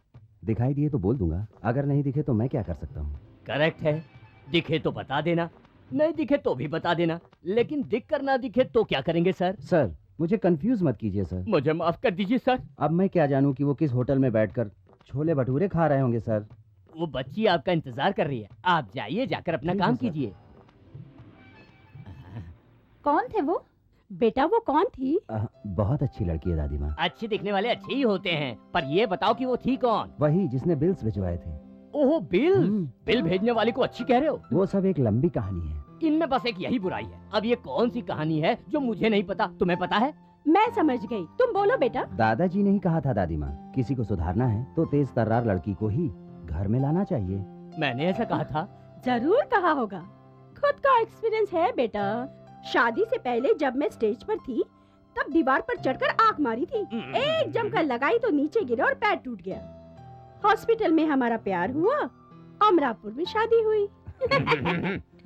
दिखाई दिए तो बोल दूंगा, अगर नहीं दिखे तो मैं क्या कर सकता हूँ? करेक्ट है, दिखे तो बता देना। नहीं दिखे तो भी बता देना, लेकिन दिख कर ना दिखे तो क्या करेंगे सर? सर मुझे कंफ्यूज मत कीजिए सर। मुझे माफ कर दीजिए सर। अब मैं क्या जानूं कि वो किस होटल में बैठकर छोले भटूरे खा रहे होंगे सर। वो बच्ची आपका इंतजार कर रही है, आप जाइए, जाकर अपना ठीक है, काम सर। कीजिए। कौन थे वो? बेटा वो कौन थी? बहुत अच्छी लड़की है दादी माँ। अच्छे दिखने वाले अच्छे ही होते हैं, पर ये बताओ कि वो थी कौन? वही जिसने बिल्स भिजवाए थे। ओहो बिल, बिल भेजने वाले को अच्छी कह रहे हो? वो सब एक लंबी कहानी है। इनमें बस एक यही बुराई है। अब ये कौन सी कहानी है जो मुझे नहीं पता, तुम्हें पता है? मैं समझ गई, तुम बोलो बेटा। दादाजी ने ही कहा था दादी माँ, किसी को सुधारना है तो तेज तर्रार लड़की को ही घर में लाना चाहिए। मैंने ऐसा कहा था? जरूर कहा होगा, खुद का एक्सपीरियंस है बेटा। शादी से पहले जब मैं स्टेज पर थी तब दीवार पर चढ़कर आंख मारी थी, एक जमकर लगाई तो नीचे गिरा और पैर टूट गया। हॉस्पिटल में हमारा प्यार हुआ, अमरापुर में शादी हुई।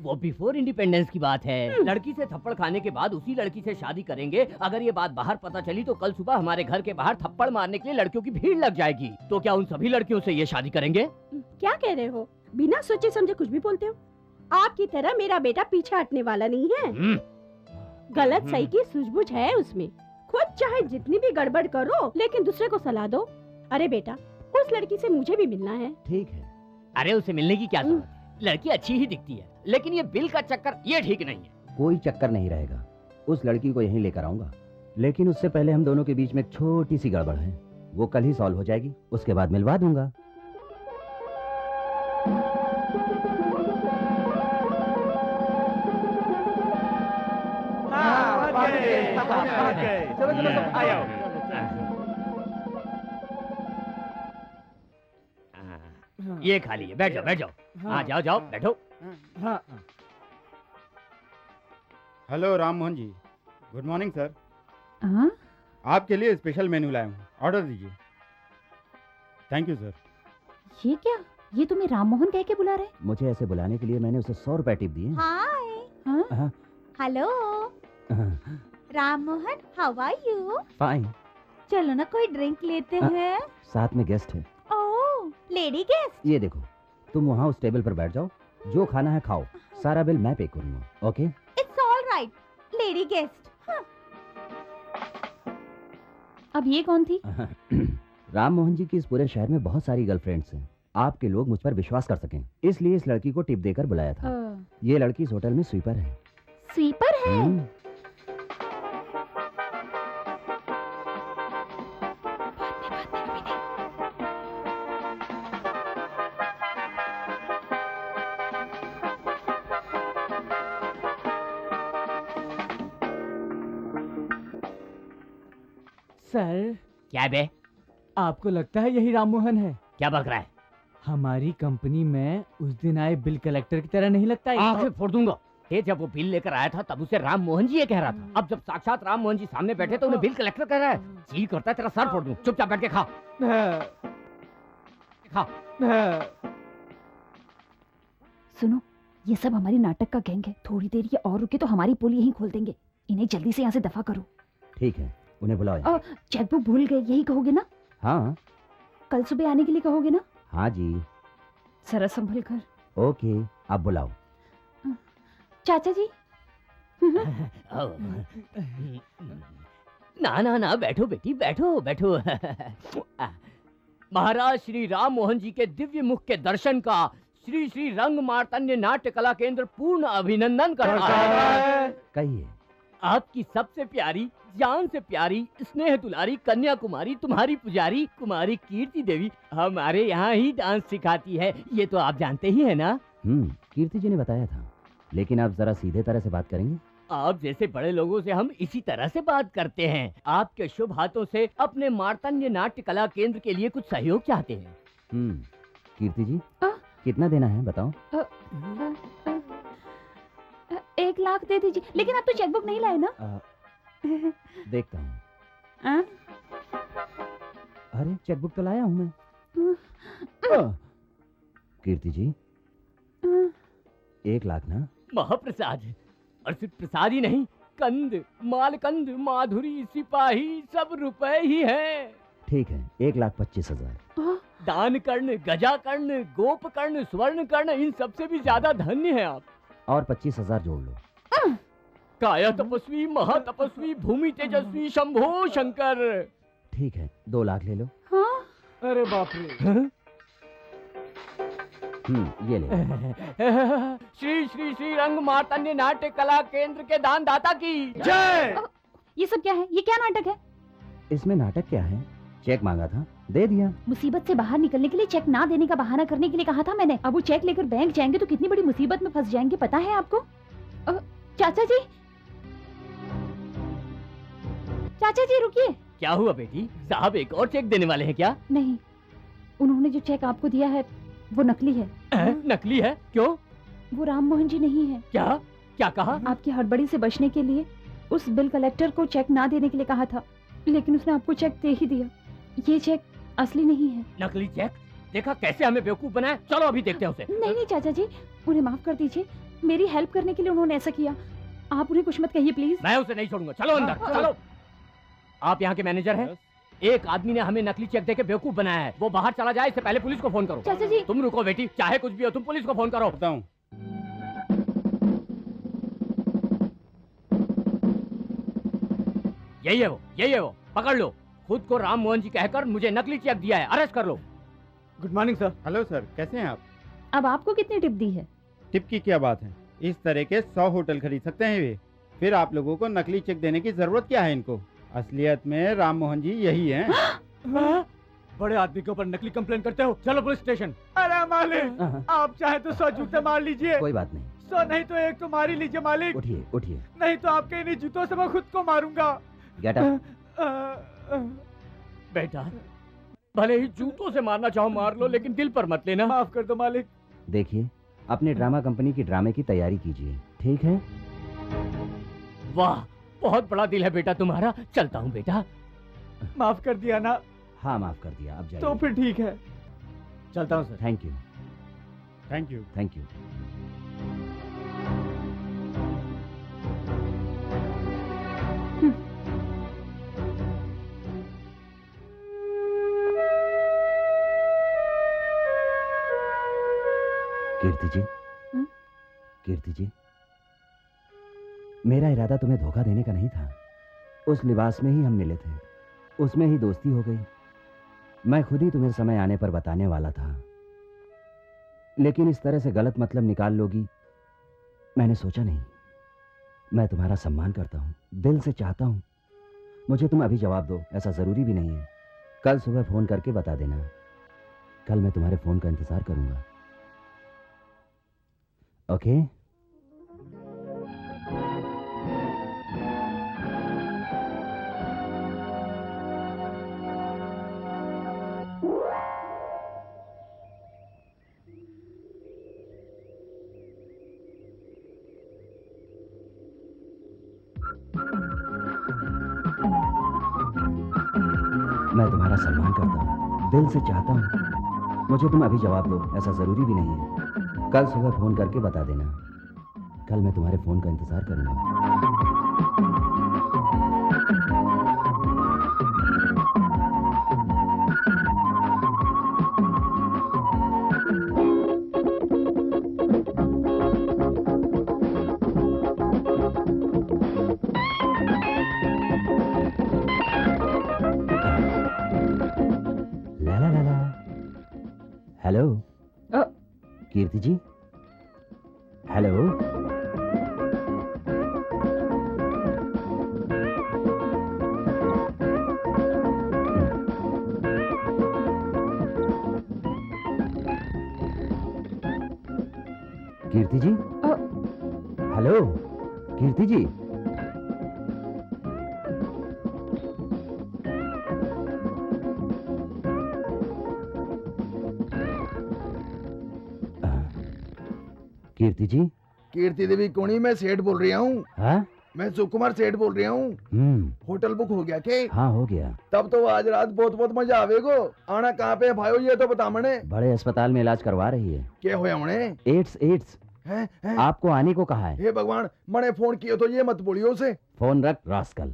वो बिफोर इंडिपेंडेंस की बात है। लड़की से थप्पड़ खाने के बाद उसी लड़की से शादी करेंगे। अगर ये बात बाहर पता चली तो कल सुबह हमारे घर के बाहर थप्पड़ मारने के लिए लड़कियों की भीड़ लग जाएगी। तो क्या उन सभी लड़कियों से ये शादी करेंगे? क्या कह रहे हो? बिना सोचे समझे कुछ भी बोलते हो। आपकी तरह मेरा बेटा पीछे हटने वाला नहीं है। गलत सही की सूझबूझ है उसमें। खुद चाहे जितनी भी गड़बड़ करो लेकिन दूसरे को सलाह दो। अरे बेटा, उस लड़की से मुझे भी मिलना है। ठीक है। अरे उसे मिलने की क्या जरूरत है? लड़की अच्छी ही दिखती है, लेकिन ये बिल का चक्कर ये ठीक नहीं है। कोई चक्कर नहीं रहेगा, उस लड़की को यहीं लेकर आऊंगा, लेकिन उससे पहले हम दोनों के बीच में एक छोटी सी गड़बड़ है, वो कल ही सॉल्व हो जाएगी, उसके बाद मिलवा दूंगा। चलो चलो सब आ जाओ। ये खा लीजिए, बैठ जाओ बैठ जाओ। हाँ जाओ जाओ बैठो। हाँ hello Ram Mohan ji, good morning sir. हाँ? आपके लिए स्पेशल मेन्यू लाया हूँ, ऑर्डर दीजिए। Thank you sir. ये क्या? ये तुम्हें राम मोहन कह के बुला रहे? मुझे ऐसे बुलाने के लिए मैंने उसे 100 रुपए टिप दिए। Hi, hello Ram Mohan, how are you? Fine. चलो ना कोई ड्रिंक लेते हैं। साथ में गेस्ट है। ओह, लेडी गेस्ट। ये देखो, तुम वहाँ उस टेबल पर बैठ जाओ, जो खाना है खाओ, सारा बिल मैं पे करूंगा। Okay? It's all right, lady guest. अब ये कौन थी? राम मोहन जी की इस पूरे शहर में बहुत सारी गर्लफ्रेंड्स हैं। आपके लोग मुझ पर विश्वास कर सकें, इसलिए इस लड़की को टिप देकर बुलाया था। ये लड़की इस होटल में स्वीपर है। स्वीपर है? सर, क्या बे? आपको लगता है यही राम मोहन है? क्या बक रहा है? हमारी कंपनी में उस दिन आए बिल कलेक्टर की तरह नहीं लगता है? आंखें फोड़ दूंगा। ये जब वो बिल लेकर आया था तब उसे राम मोहन जी ये कह रहा था। अब जब साक्षात राम मोहन जी सामने बैठे तो उन्हें बिल कलेक्टर कह रहा है। जी करता है तेरा सर फोड़ दूं। चुपचाप बैठ के खा। खा। सुनो, ये सब हमारी नाटक का गैंग है। थोड़ी देर ये और रुके तो हमारी पोल यहीं खोल देंगे। इन्हें जल्दी से यहाँ से दफा करो। ठीक है, उन्हें बुलाओ। चेकबुक भूल गए, यही कहोगे ना? हाँ। कल सुबह आने के लिए कहोगे ना? हाँ जी। जरा संभल कर। ओके, अब बुलाओ। चाचा जी। ना ना ना, बैठो बेटी, बैठो बैठो। महाराज श्री राम मोहन जी के दिव्य मुख के दर्शन का श्री श्री रंग मार्तंड नाट्य कला केंद्र पूर्ण अभिनंदन करता है। कहिए। आपकी सबसे प्यारी, जान से प्यारी, स्नेह दुलारी कन्याकुमारी तुम्हारी पुजारी कुमारी कीर्ति देवी हमारे यहाँ ही डांस सिखाती है। ये तो आप जानते ही है ना? कीर्ति जी ने बताया था, लेकिन आप जरा सीधे तरह से बात करेंगे? आप जैसे बड़े लोगों से हम इसी तरह से बात करते हैं। आपके शुभ हाथों से अपने मार्तंड नाट्य कला केंद्र के लिए कुछ सहयोग चाहते हैं। कीर्ति जी, कितना देना है बताओ? 1 लाख दे दीजिए, लेकिन आप तो चेकबुक नहीं लाए ना? देखता हूँ। अरे चेकबुक तो लाया हूँ मैं। कीर्ति जी, 1 लाख ना? महाप्रसाद, और सिर्फ प्रसाद ही नहीं, कंद, मालकंद, माधुरी, सिपाही सब रुपए ही है। ठीक है, 1,25,000। दान कर्ण, गजा कर्ण, गोप कर्ण, स्वर्ण कर्ण, इन सबसे भी ज्यादा धन्य है आप। और 25,000 जोड़ लो। काया तपस्वी महातपस्वी भूमि तेजस्वी शंभो शंकर। ठीक है, 2 लाख ले लो। हाँ? अरे बाप रे। ये ले। श्री श्री श्री रंग मार्तंड नाट्य कला केंद्र के दान दाता की जय। ये सब क्या है? ये क्या नाटक है? इसमें नाटक क्या है? चेक मांगा था, दे दिया। मुसीबत से बाहर निकलने के लिए चेक ना देने का बहाना करने के लिए कहा था मैंने। अब वो चेक लेकर बैंक जाएंगे तो कितनी बड़ी मुसीबत में फंस जाएंगे, पता है आपको? चाचा जी, चाचा जी रुकिए। क्या हुआ बेटी? साहब एक और चेक देने वाले हैं क्या? नहीं, उन्होंने जो चेक आपको दिया है वो नकली है। नकली है? क्यों? वो राम मोहन जी नहीं है। क्या क्या कहा? आपकी हड़बड़ी से बचने के लिए उस बिल कलेक्टर को चेक ना देने के लिए कहा था, लेकिन उसने आपको चेक दे ही दिया। ये चेक असली नहीं है। नकली चेक? देखा कैसे हमें बेवकूफ बनाया। चलो अभी देखते हैं उसे। नहीं नहीं चाचा जी, उन्हें माफ कर दीजिए। मेरी हेल्प करने के लिए उन्होंने ऐसा किया। आप उन्हें कुछ मत कहिए प्लीज। मैं उसे नहीं छोड़ूंगा। चलो अंदर चलो। आप यहाँ के मैनेजर हैं? एक आदमी ने हमें नकली चेक देके बेवकूफ बनाया है। वो बाहर चला जाए इससे पहले पुलिस को फोन करो। चाचा जी। तुम रुको बेटी, चाहे कुछ भी हो तुम पुलिस को फोन करो। बताऊं। यही है वो, पकड़ लो। खुद को राम मोहन जी कहकर मुझे नकली चेक दिया है, अरेस्ट कर लो। Good morning sir. Hello sir, कैसे हैं आप? अब आपको कितनी टिप दी है? टिप की क्या बात है? इस तरह के 100 होटल खरीद सकते हैं वे। फिर आप लोगों को नकली चेक देने की जरूरत क्या है इनको? असलियत में राम मोहन जी यही हैं। बड़े आदमी के ऊपर नकली कंप्लेन करते हो, चलो पुलिस स्टेशन। अरे मालिक, आप चाहे तो 100 जूते मार लीजिए। कोई बात नहीं। 100 नहीं तो 1 तो मार ही लीजिए मालिक। उठिए उठिए। नहीं तो आपके इन्हीं जूतों से मैं खुद को मारूंगा। Get up. बेटा, भले ही जूतों से मारना चाहो मार लो, लेकिन दिल पर मत लेना। माफ कर दो मालिक। देखिए, अपने ड्रामा कंपनी की ड्रामे की तैयारी कीजिए, ठीक है? वाह, बहुत बड़ा दिल है बेटा तुम्हारा। चलता हूँ बेटा। माफ कर दिया ना? हाँ माफ कर दिया, अब जाइए। तो फिर ठीक है, चलता हूँ sir. Thank you. Thank you. Thank you. Kirti ji, Kirti ji, मेरा इरादा तुम्हें धोखा देने का नहीं था। उस लिबास में ही हम मिले थे, उसमें ही दोस्ती हो गई। मैं खुद ही तुम्हें समय आने पर बताने वाला था, लेकिन इस तरह से गलत मतलब निकाल लोगी मैंने सोचा नहीं। मैं तुम्हारा सम्मान करता हूँ, दिल से चाहता हूँ। मुझे तुम अभी जवाब दो, ऐसा जरूरी भी नहीं है। कल सुबह फोन करके बता देना। कल मैं तुम्हारे फोन का इंतजार करूंगा। ओके? मैं तुम्हारा सम्मान करता हूँ, दिल से चाहता हूँ। मुझे तुम अभी जवाब दो, ऐसा जरूरी भी नहीं है। कल सुबह फोन करके बता देना। कल मैं तुम्हारे फोन का इंतजार करूंगा। ला ला ला ला। हेलो कीर्ति जी। हेलो। कीर्ति जी। हेलो कीर्ति जी। कीर्ति जी। कीर्ति देवी कोणी, मैं सेठ बोल रहा हूँ। हाँ? मैं सुकुमार सेठ बोल रहा हूँ। होटल बुक हो गया के? हाँ हो गया। तब तो आज रात बहुत बहुत मजा आवेगो। आना कहाँ पे भाई, ये तो बता मने। बड़े अस्पताल में इलाज करवा रही है। क्या होया मने? एड्स। है? आपको आने को कहा है। हे भगवान, मने फोन किया तो ये मत बोलियो उसे। फोन रख रास्कल।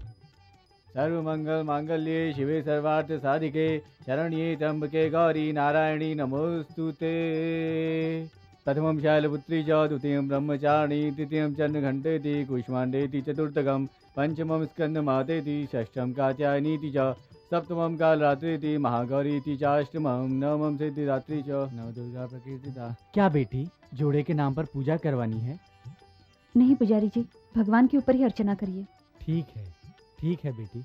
सर्व मंगल मांगल्ये शिवे सर्वार्थ साधिके शरण्ये त्र्यंबके गौरी नारायणी नमोस्तुते। प्रथमं शैलपुत्री च द्वितीयं ब्रह्मचारिणी तृतीयं चन्द्रघण्टेति कुष्माण्डेति चतुर्थकं पंचमं स्कन्दमातेति षष्ठं कात्यायनीति च सप्तमं कालरात्रिति महागौरीति च अष्टमं नवमं सिद्धिदात्री च नवदुर्गा प्रकृतिदा। क्या बेटी जोड़े के नाम पर पूजा करवानी है? नहीं पुजारी जी, भगवान के ऊपर ही अर्चना करिए। ठीक है बेटी।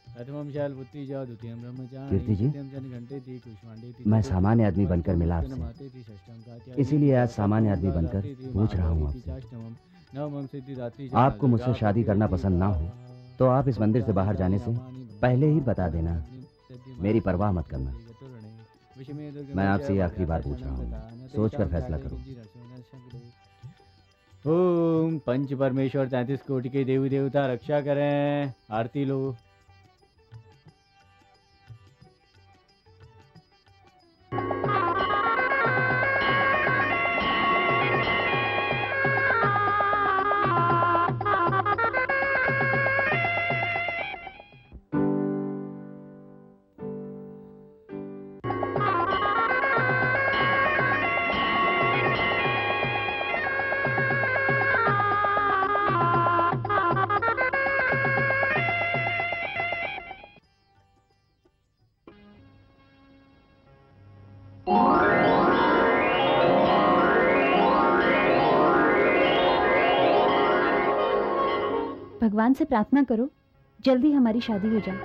प्रथमं शैलपुत्री च द्वितीयं ब्रह्मचारिणी कीर्ति जी, तृतीयं चन्द्रघण्टेति कुष्माण्डेति मैं सामान्य आदमी बनकर मिला आपसे, इसीलिए आज सामान्य आदमी बनकर पूछ रहा हूँ आपसे। आपको मुझसे शादी करना पसंद ना हो तो आप इस मंदिर से बाहर जाने से पहले ही बता देना, मेरी परवाह मत करना। मैं आपसे ये आखिरी बार पूछ रहा हूँ, सोचकर फैसला करो। ओम पंच परमेश्वर 33 कोटि के देवी देवता रक्षा करें। आरती लो। भगवान से प्रार्थना करो जल्दी हमारी शादी हो जाए।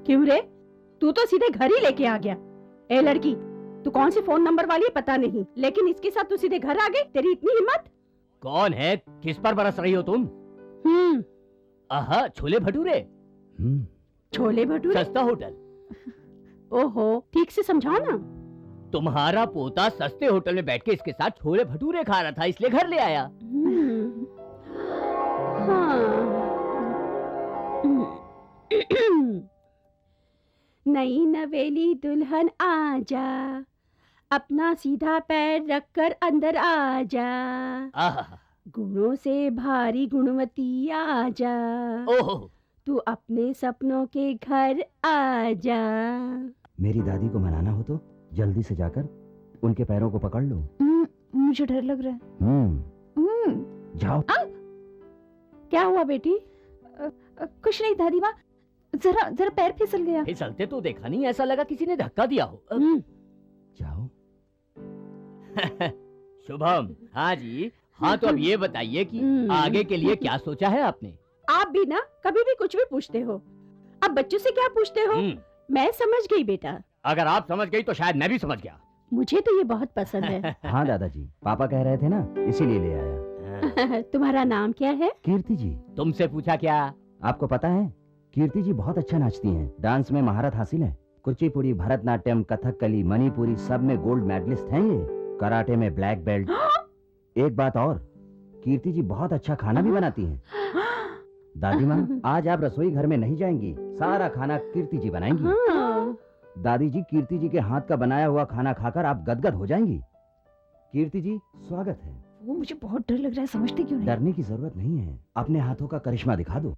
क्यों रे, तू तो सीधे घर ही लेके आ गया। ए लड़की, तू कौन सी फोन नंबर वाली है पता नहीं, लेकिन इसके साथ तू सीधे घर आ गई। तेरी इतनी हिम्मत? कौन है? किस पर बरस रही हो तुम? आहा, छोले भटूरे। छोले भटूरे? सस्ता होटल। ओहो, ठीक से समझाओ ना। तुम्हारा पोता सस्ते होटल में बैठ के इसके साथ छोले भटूरे खा रहा था, इसलिए घर ले आया। नई नवेली दुल्हन आजा, अपना सीधा पैर रखकर अंदर आजा, गुणों से भारी गुणवती आजा, तू अपने सपनों के घर आजा। मेरी दादी को मनाना हो तो जल्दी से जाकर उनके पैरों को पकड़ लो। मुझे डर लग रहा है। जाओ। क्या हुआ बेटी? कुछ नहीं दादी माँ, जरा पैर फिसल गया। फिसलते तो देखा नहीं, ऐसा लगा किसी ने धक्का दिया हो। जाओ। शुभम। हाँ जी। हाँ तो अब ये बताइए कि आगे के लिए क्या सोचा है आपने? आप भी ना कभी भी कुछ भी पूछते हो, अब बच्चों से क्या पूछते हो? मैं समझ गई बेटा। अगर आप समझ गई तो शायद मैं भी समझ गया। मुझे तो ये बहुत पसंद है। हाँ दादाजी, पापा कह रहे थे ना, इसीलिए ले आया। तुम्हारा नाम क्या है? कीर्ति जी। तुमसे पूछा क्या? आपको पता है कीर्ति जी बहुत अच्छा नाचती हैं, डांस में महारत हासिल है। कुचिपुड़ी, भरतनाट्यम, कथकली, मणिपुरी सब में गोल्ड मेडलिस्ट हैं ये। कराटे में ब्लैक बेल्ट। एक बात और, कीर्ति जी बहुत अच्छा खाना भी बनाती हैं। दादी माँ, आज आप रसोई घर में नहीं जाएंगी, सारा खाना कीर्ति जी बनाएंगी। दादी जी, कीर्ति जी के हाथ का बनाया हुआ खाना खाकर आप गदगद हो जाएंगी। कीर्ति जी, स्वागत है। वो मुझे बहुत डर लग रहा है, समझते क्यों नहीं? डरने की जरूरत नहीं है, अपने हाथों का करिश्मा दिखा दो।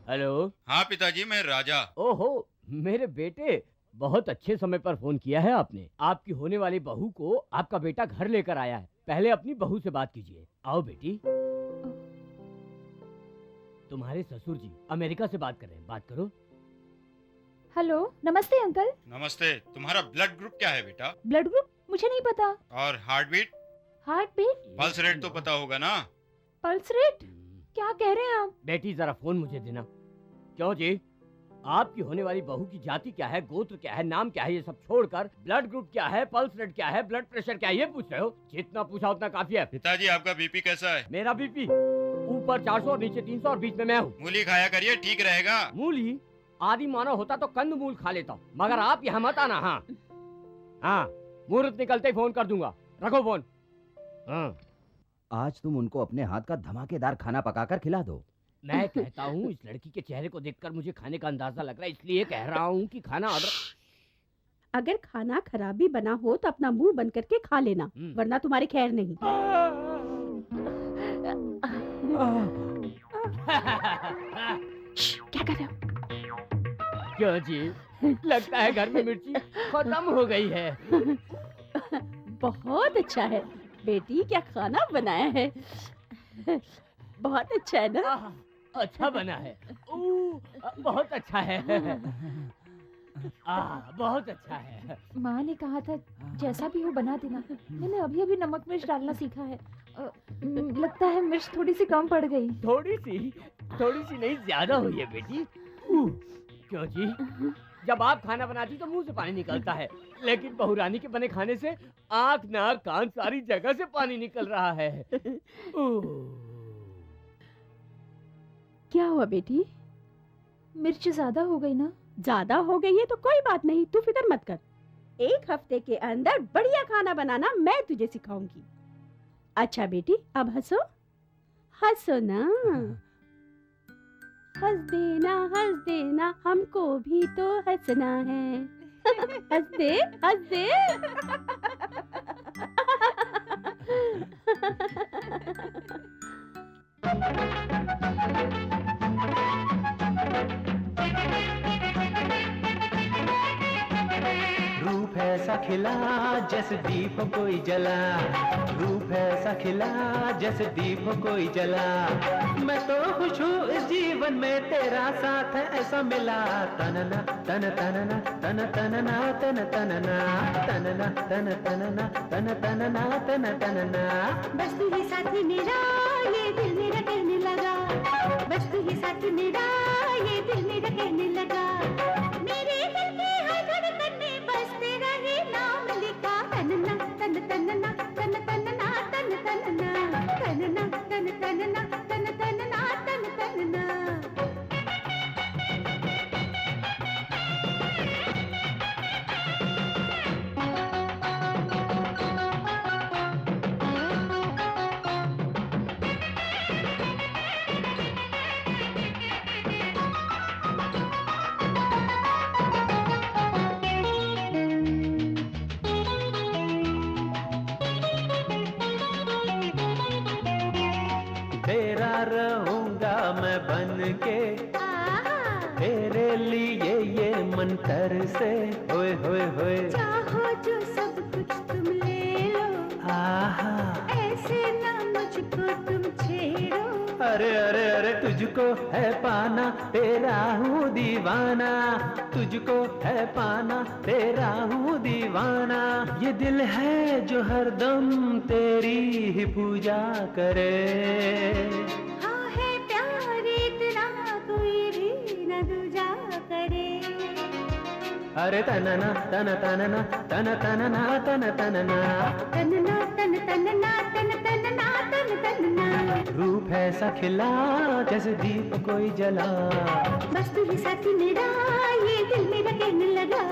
हेलो। हाँ पिताजी, मैं राजा। ओहो, मेरे बेटे, बहुत अच्छे समय पर फोन किया है आपने। आपकी होने वाली बहू को आपका बेटा घर लेकर आया है। पहले अपनी बहू से बात कीजिए। आओ बेटी। तुम्हारे ससुर जी अमेरिका से बात कर रहे हैं, बात करो। हेलो, नमस्ते अंकल। नमस्ते। तुम्हारा ब्लड ग्रुप क्या है बेटा? ब्लड ग्रुप मुझे नहीं पता। और heart beat? Heart beat? Pulse rate तो पता होगा ना? Pulse rate? क्या कह रहे हैं आप? बेटी जरा फोन मुझे देना। क्यों जी, आपकी होने वाली बहू की जाति क्या है, गोत्र क्या है, नाम क्या है, ये सब छोड़कर ब्लड ग्रुप क्या है, पल्स रेट क्या है, ब्लड प्रेशर क्या है, ये पूछ रहे हो? जितना पूछा उतना काफी है। पिताजी, आपका बीपी कैसा है? मेरा बीपी ऊपर 400 और नीचे 300 और बीच में मैं हूँ। मूली खाया करिए, ठीक रहेगा। मूली? आदि मानव होता तो कंद मूल खा लेता, मगर आप यहाँ मत आना। हाँ हाँ, मुहूर्त निकलते ही फोन कर दूंगा। रखो फोन। हाँ। आज तुम उनको अपने हाथ का धमाकेदार खाना पकाकर खिला दो। मैं कहता हूँ इस लड़की के चेहरे को देखकर मुझे खाने का अंदाजा लग रहा है, इसलिए कह रहा हूँ कि खाना ऑर्डर। अगर खाना खराब भी बना हो तो अपना मुंह बंद करके खा लेना, वरना तुम्हारी खैर नहीं। क्या कर रहे हो? क्यों जी, लगता है घर में मिर्ची खत्म हो गई है। बहुत अच्छा है बेटी, क्या खाना बनाया है। बहुत अच्छा है ना? अच्छा बना है। बहुत अच्छा है। बहुत अच्छा है। माँ ने कहा था जैसा भी हो बना देना। मैंने अभी अभी नमक मिर्च डालना सीखा है। लगता है मिर्च थोड़ी सी कम पड़ गई। थोड़ी सी नहीं, ज्यादा हुई है बेटी। क्यों जी, जब आप खाना बनाती तो मुंह से पानी निकलता है, लेकिन बहुरानी के बने खाने से आँख नाक कान सारी जगह से पानी निकल रहा है। क्या हुआ बेटी? मिर्च ज्यादा हो गई ना? ज्यादा हो गई है तो कोई बात नहीं, तू फिक्र मत कर। 1 हफ्ते के अंदर बढ़िया खाना बनाना मैं तुझे सिखाऊंगी। अच्छा बेटी, अब हंसो, हंसो ना। हंस देना, हमको भी तो हंसना है। हंस दे, हंस दे। रूप ऐसा खिला जैसे दीप कोई जला, रूप ऐसा खिला जैसे दीप कोई जला। मैं तो खुश हूँ इस जीवन में तेरा साथ ऐसा मिला। तनना तन तनना तन तनना तन तनना तनना तन तनना तन तनना तन तनना। बस तू ही साथी मेरा, ये दिल मेरा कहने लगा। बस तू ही साथी मेरा, ये दिल मेरा कहने लगा। मेरे दिल के हर धड़कन में बस तेरा ही नाम लिखा। तनना तन तनना तन तनना तन तनना तनना तन तनना तन तनना तन तनना। तेरा रहूंगा मैं बन के, तेरे लिए ये मंतर से। होए होए होए चाहो जो सब कुछ तुम ले लो, आहा। ऐसे ना मुझको तुम छेड़ो। अरे अरे अरे तुझको है पाना तेरा हूँ दीवाना, तुझको है पाना तेरा हूँ दीवाना। ये दिल है जो हरदम तेरी ही पूजा करे। हाँ है प्यार इतना कोई भी न दूजा करे। अरे तनना तन तनना तन तनना तन तनना तनना तन तनना तन तनना तन तनना। रूप ऐसा खिला जैसे दीप कोई जला। बस तू ही साथी मेरा, ये दिल मेरा कहने लगा।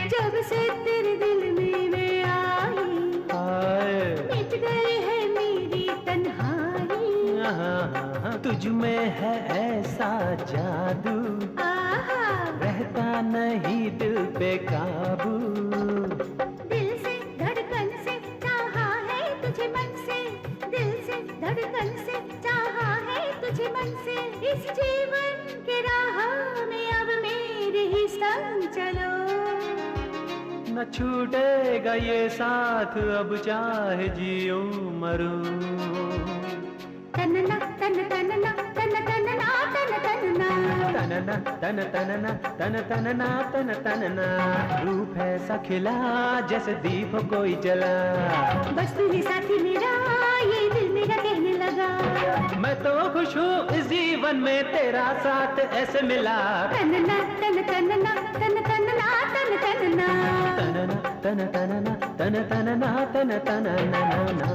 जब से तेरे दिल में मैं आई, मिट गई है मेरी तन्हाई। तुझ में है ऐसा जादू, रहता नहीं दिल पे काबू। दिल से धड़कन से चाहा है तुझे मन से, दिल से धड़कन से चाहा है तुझे मन से। इस जीवन के राह में अब मेरे ही संग चलो। न छूटेगा ये साथ अब चाहे जियो मरूं। तनना तन तनना तन तनना तन तनना तनना तन तनना तन तनना तन तनना, रूप ऐसा खिला जैसे दीप कोई जला। बस तू ही साथी मेरा, ये दिल मेरा कहने लगा। मैं तो खुश हूँ इस जीवन में तेरा साथ ऐसे मिला। तनना तन तनना तन तनना तन तनना, तनना तन तनना तन तनना तन तनना।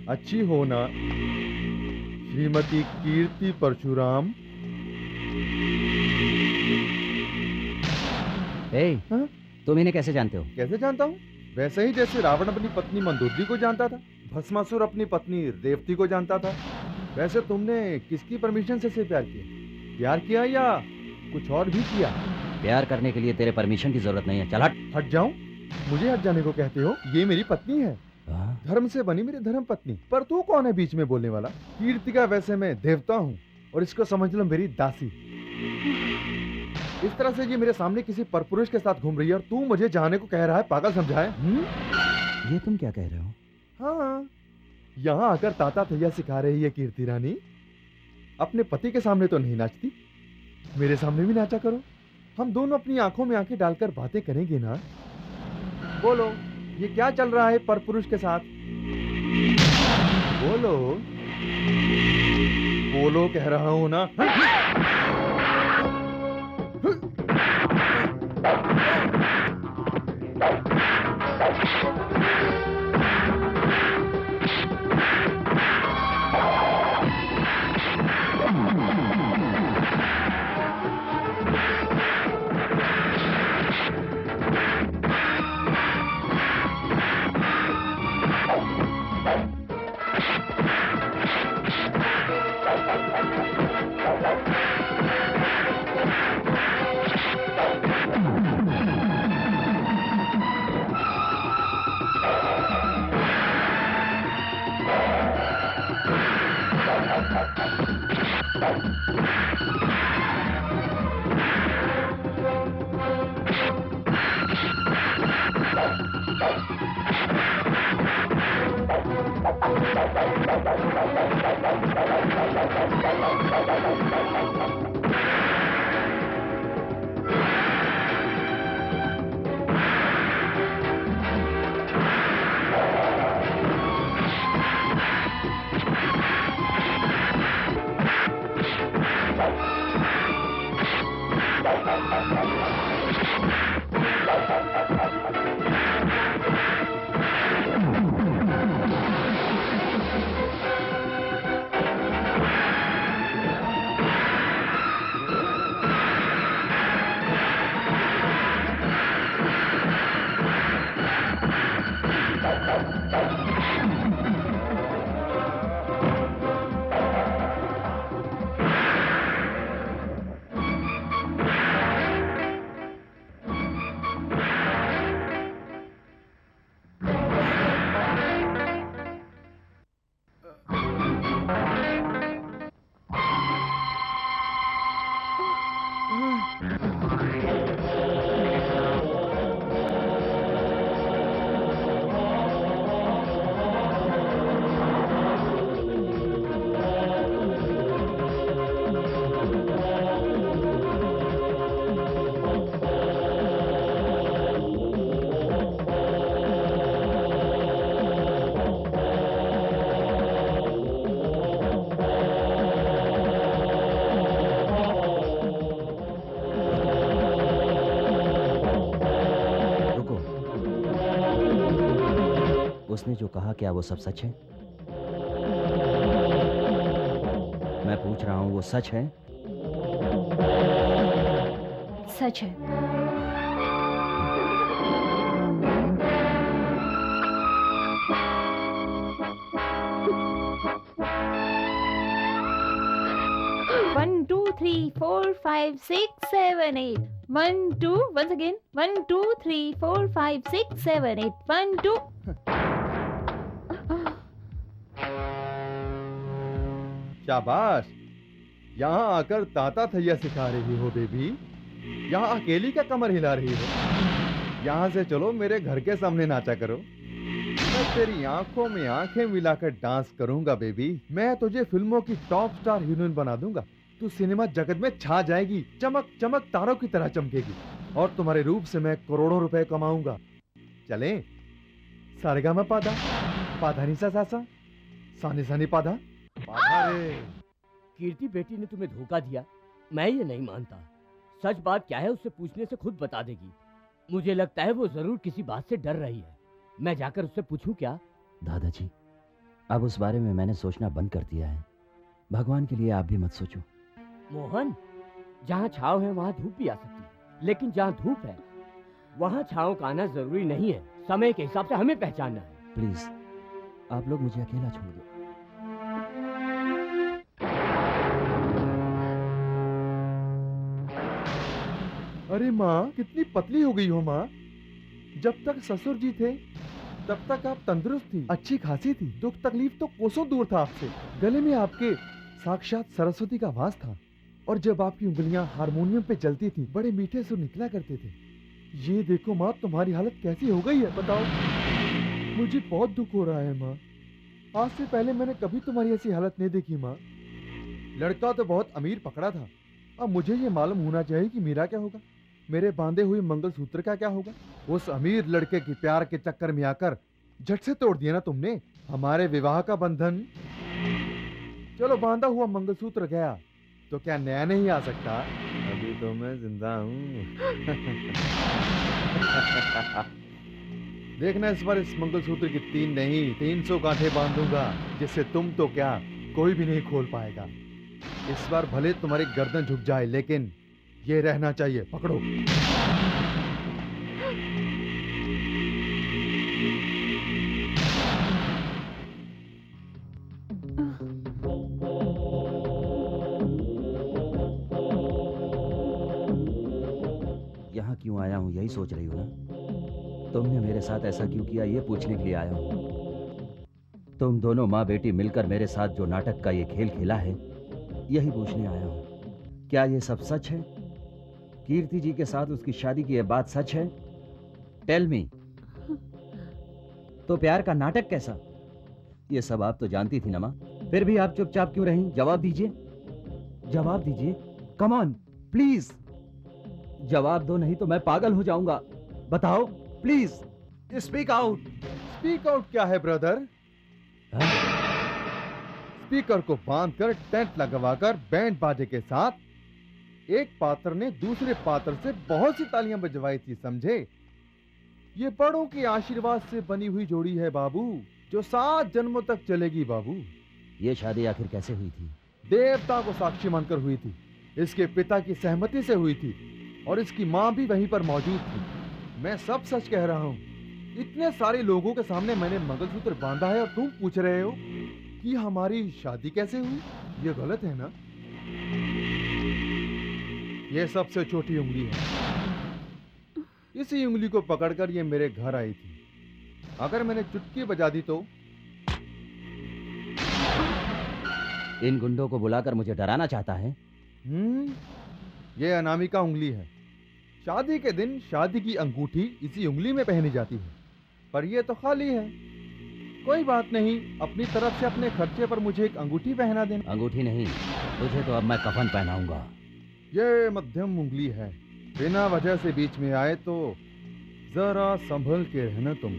अच्छी हो ना श्रीमती कीर्ति परशुराम। हाँ? तुम इन्हें कैसे जानते हो? कैसे जानता हूँ? वैसे ही जैसे रावण अपनी पत्नी मंदोदरी को जानता था, भस्मासुर अपनी पत्नी रेवती को जानता था। वैसे तुमने किसकी परमिशन से प्यार किया? प्यार किया या कुछ और भी किया? प्यार करने के लिए तेरे परमिशन की जरूरत नहीं है। चल हट। हट जाऊं? मुझे हट जाने को कहते हो? ये मेरी पत्नी है, धर्म से बनी मेरी धर्म पत्नी। पर तू कौन है बीच में बोलने वाला? कीर्ति का वैसे मैं देवता हूँ और इसको समझ लो मेरी दासी। इस तरह से ये मेरे सामने किसी परपुरुष के साथ घूम रही है और तू मुझे जाने को कह रहा है? पागल समझा है? ये तुम क्या कह रहे हो? हाँ, यहाँ आकर ताता थैया सिखा रही है कीर्ति रानी। अपने पति के सामने तो नहीं नाचती, मेरे सामने भी नाचा करो। हम दोनों अपनी आंखों में आंखें डालकर बातें करेंगे ना। बोलो, ये क्या चल रहा है परपुरुष के साथ? बोलो बोलो, कह रहा हूं ना। उसने जो कहा क्या वो सब सच है? मैं पूछ रहा हूँ, वो सच है? सच है। 3 4 5 6 7 8 1 2 once again 1 2 3 4 5 6 7 8 1 2 शाबाश, यहाँ आकर ताता थैया सिखा रही हो बेबी। यहाँ अकेली क्या कमर हिला रही हो? यहाँ से चलो, मेरे घर के सामने नाचा करो। मैं तेरी आंखों में आंखें मिलाकर डांस करूंगा बेबी। मैं तुझे फिल्मों की टॉप स्टार हीरोइन बना दूंगा। तू सिनेमा जगत में छा जाएगी, चमक चमक तारों की तरह चमकेगी, और तुम्हारे रूप से मैं करोड़ों रुपए कमाऊंगा। चलें? सारेगामा पादा, पाधा निसा सासा, सानी सानी पाधा, पाधा रे। कीर्ति बेटी ने तुम्हें धोखा दिया, मैं ये नहीं मानता। सच बात क्या है उससे पूछने से खुद बता देगी। मुझे लगता है वो जरूर किसी बात से डर रही है। मैं जाकर उससे पूछूं क्या? दादाजी, अब उस बारे में मैंने सोचना बंद कर दिया है। भगवान के लिए आप भी मत सोचो। मोहन, जहाँ छाव है वहाँ धूप भी आ सकती है, लेकिन जहाँ धूप है वहाँ छाव का आना जरूरी नहीं है। समय के हिसाब से हमें पहचानना है। प्लीज, आप लोग मुझे अकेला छोड़ दो। अरे माँ, कितनी पतली हो गई हो माँ। जब तक ससुर जी थे तब तक आप तंदुरुस्त थी, अच्छी खासी थी। दुख तकलीफ तो कोसों दूर था आपसे। गले में आपके साक्षात सरस्वती का वास था, और जब आपकी उंगलियां हारमोनियम पे चलती थी बड़े मीठे सुर निकला करते थे। ये देखो माँ, तुम्हारी हालत कैसी हो गई है बताओ। मुझे बहुत दुख हो रहा है माँ। आज से पहले मैंने कभी तुम्हारी ऐसी हालत नहीं देखी माँ। लड़का तो बहुत अमीर पकड़ा था, अब मुझे ये मालूम होना चाहिए कि मेरा क्या होगा, मेरे बांधे हुए मंगलसूत्र का क्या होगा। उस अमीर लड़के की प्यार के चक्कर में आकर झट से तोड़ दिया ना तुमने हमारे विवाह का बंधन। चलो, बांधा हुआ मंगलसूत्र गया तो क्या नया नहीं आ सकता? अभी तो मैं जिंदा हूँ। देखना, इस बार इस मंगलसूत्र की 3 नहीं 300 गांठें बांधूंगा, जिससे तुम तो क्या कोई भी नहीं खोल पाएगा। इस बार भले तुम्हारी गर्दन झुक जाए, लेकिन ये रहना चाहिए। पकड़ो। यहाँ क्यों आया हूँ यही सोच रही हो ना? तुमने मेरे साथ ऐसा क्यों किया ये पूछने के लिए आया हूँ। तुम दोनों माँ बेटी मिलकर मेरे साथ जो नाटक का ये खेल खेला है, यही पूछने आया हूँ। क्या ये सब सच है? कीर्ति जी के साथ उसकी शादी की यह बात सच है? Tell me. तो प्यार का नाटक कैसा? ये सब आप तो जानती थी ना माँ, फिर भी आप चुपचाप क्यों रहीं? जवाब दीजिए, जवाब दीजिए। कम ऑन प्लीज, जवाब दो, नहीं तो मैं पागल हो जाऊंगा। बताओ please, speak out. Speak out क्या है ब्रदर? स्पीकर को बांधकर टेंट लगवाकर बैंड बाजे के साथ एक पात्र ने दूसरे पात्र से बहुत सी तालियां बजवाई थी, समझे? ये बड़ों के आशीर्वाद से बनी हुई जोड़ी है बाबू, जो 7 जन्मों तक चलेगी बाबू। ये शादी आखिर कैसे हुई थी? देवता को साक्षी मानकर हुई थी, इसके पिता की सहमति से हुई थी, और इसकी माँ भी वहीं पर मौजूद थी। मैं सब सच कह रहा हूँ। इतने सारे लोगों के सामने मैंने मंगलसूत्र बांधा है, और तुम पूछ रहे हो कि हमारी शादी कैसे हुई? ये गलत है ना? ये सबसे छोटी उंगली है। इसी उंगली को पकड़कर ये मेरे घर आई थी। अगर मैंने चुटकी बजा दी तो? इन गुंडों को बुलाकर मुझे डराना चाहता है? ये अनामिका उंगली है। शादी के दिन शादी की अंगूठी इसी उंगली में पहनी जाती है, पर ये तो खाली है। कोई बात नहीं, अपनी तरफ से अपने खर्चे पर मुझे एक अंगूठी पहना देना। अंगूठी नहीं, तुझे तो अब मैं कफन पहनाऊंगा। ये मध्यम उंगली है, बिना वजह से बीच में आए तो जरा संभल के रहना तुम।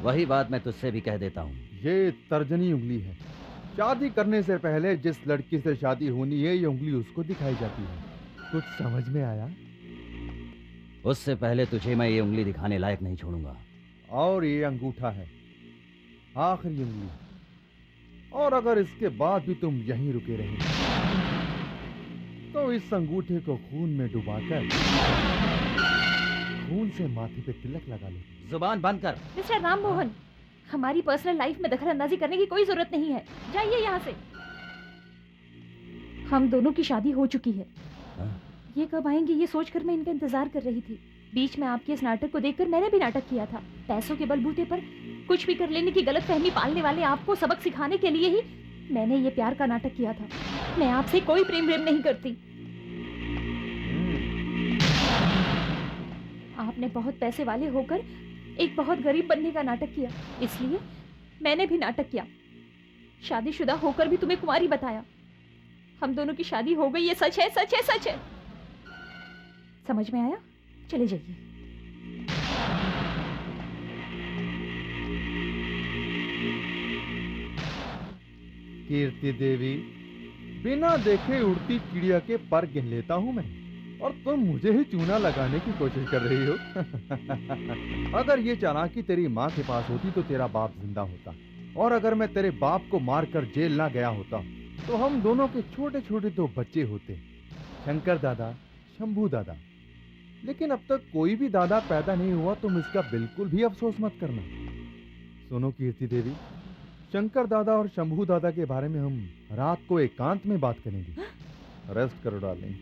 वही बात मैं तुझसे भी कह देता हूँ। ये तर्जनी उंगली है। शादी करने से पहले जिस लड़की से शादी होनी है, ये उंगली उसको दिखाई जाती है। कुछ समझ में आया? उससे पहले तुझे मैं ये उंगली दिखाने लायक नहीं छोड़ूंगा। और ये अंगूठा है, आखिरी उंगली। और अगर इसके बाद भी तुम यहीं रुके रहे तो इस अंगूठे को खून में डुबाकर खून से माथे पे तिलक लगा लो। जुबान बंद कर। मिस्टर राम मोहन, हमारी पर्सनल लाइफ में दखल अंदाजी करने की कोई जरूरत नहीं है। जाइए यहाँ से। हम दोनों की शादी हो चुकी है। हाँ? ये कब आएंगे ये सोचकर मैं इनका इंतजार कर रही थी। बीच में आपके इस नाटक को देखकर मैंने भी नाटक किया था। पैसों के बलबूते पर कुछ भी कर लेने की गलतफहमी पालने वाले आपको सबक सिखाने के लिए ही मैंने ये प्यार का नाटक किया था। मैं आपसे कोई प्रेम नहीं करती। आपने बहुत पैसे वाले होकर एक बहुत गरीब बनने का नाटक किया, इसलिए मैंने भी नाटक किया। शादीशुदा होकर भी तुम्हें कुंवारी बताया। हम दोनों की शादी हो गई, ये सच है, सच है, सच है। समझ में आया? चले जाइए। कीर्ति देवी, बिना देखे उड़ती चिड़िया के पर गिन लेता हूं मैं, और तुम मुझे ही चूना लगाने की कोशिश कर रही हो। अगर ये चालाकी तेरी माँ के पास होती तो तेरा बाप जिंदा होता, और अगर मैं तेरे बाप को मारकर जेल ना गया होता तो हम दोनों के छोटे छोटे दो बच्चे होते, शंकर दादा, शंभू दादा। लेकिन अब तक कोई भी दादा पैदा नहीं हुआ, तुम इसका बिल्कुल भी अफसोस मत करना। सुनो कीर्ति देवी, शंकर दादा और शंभू दादा के बारे में हम रात को एकांत में बात करेंगे। रेस्ट करो डार्लिंग।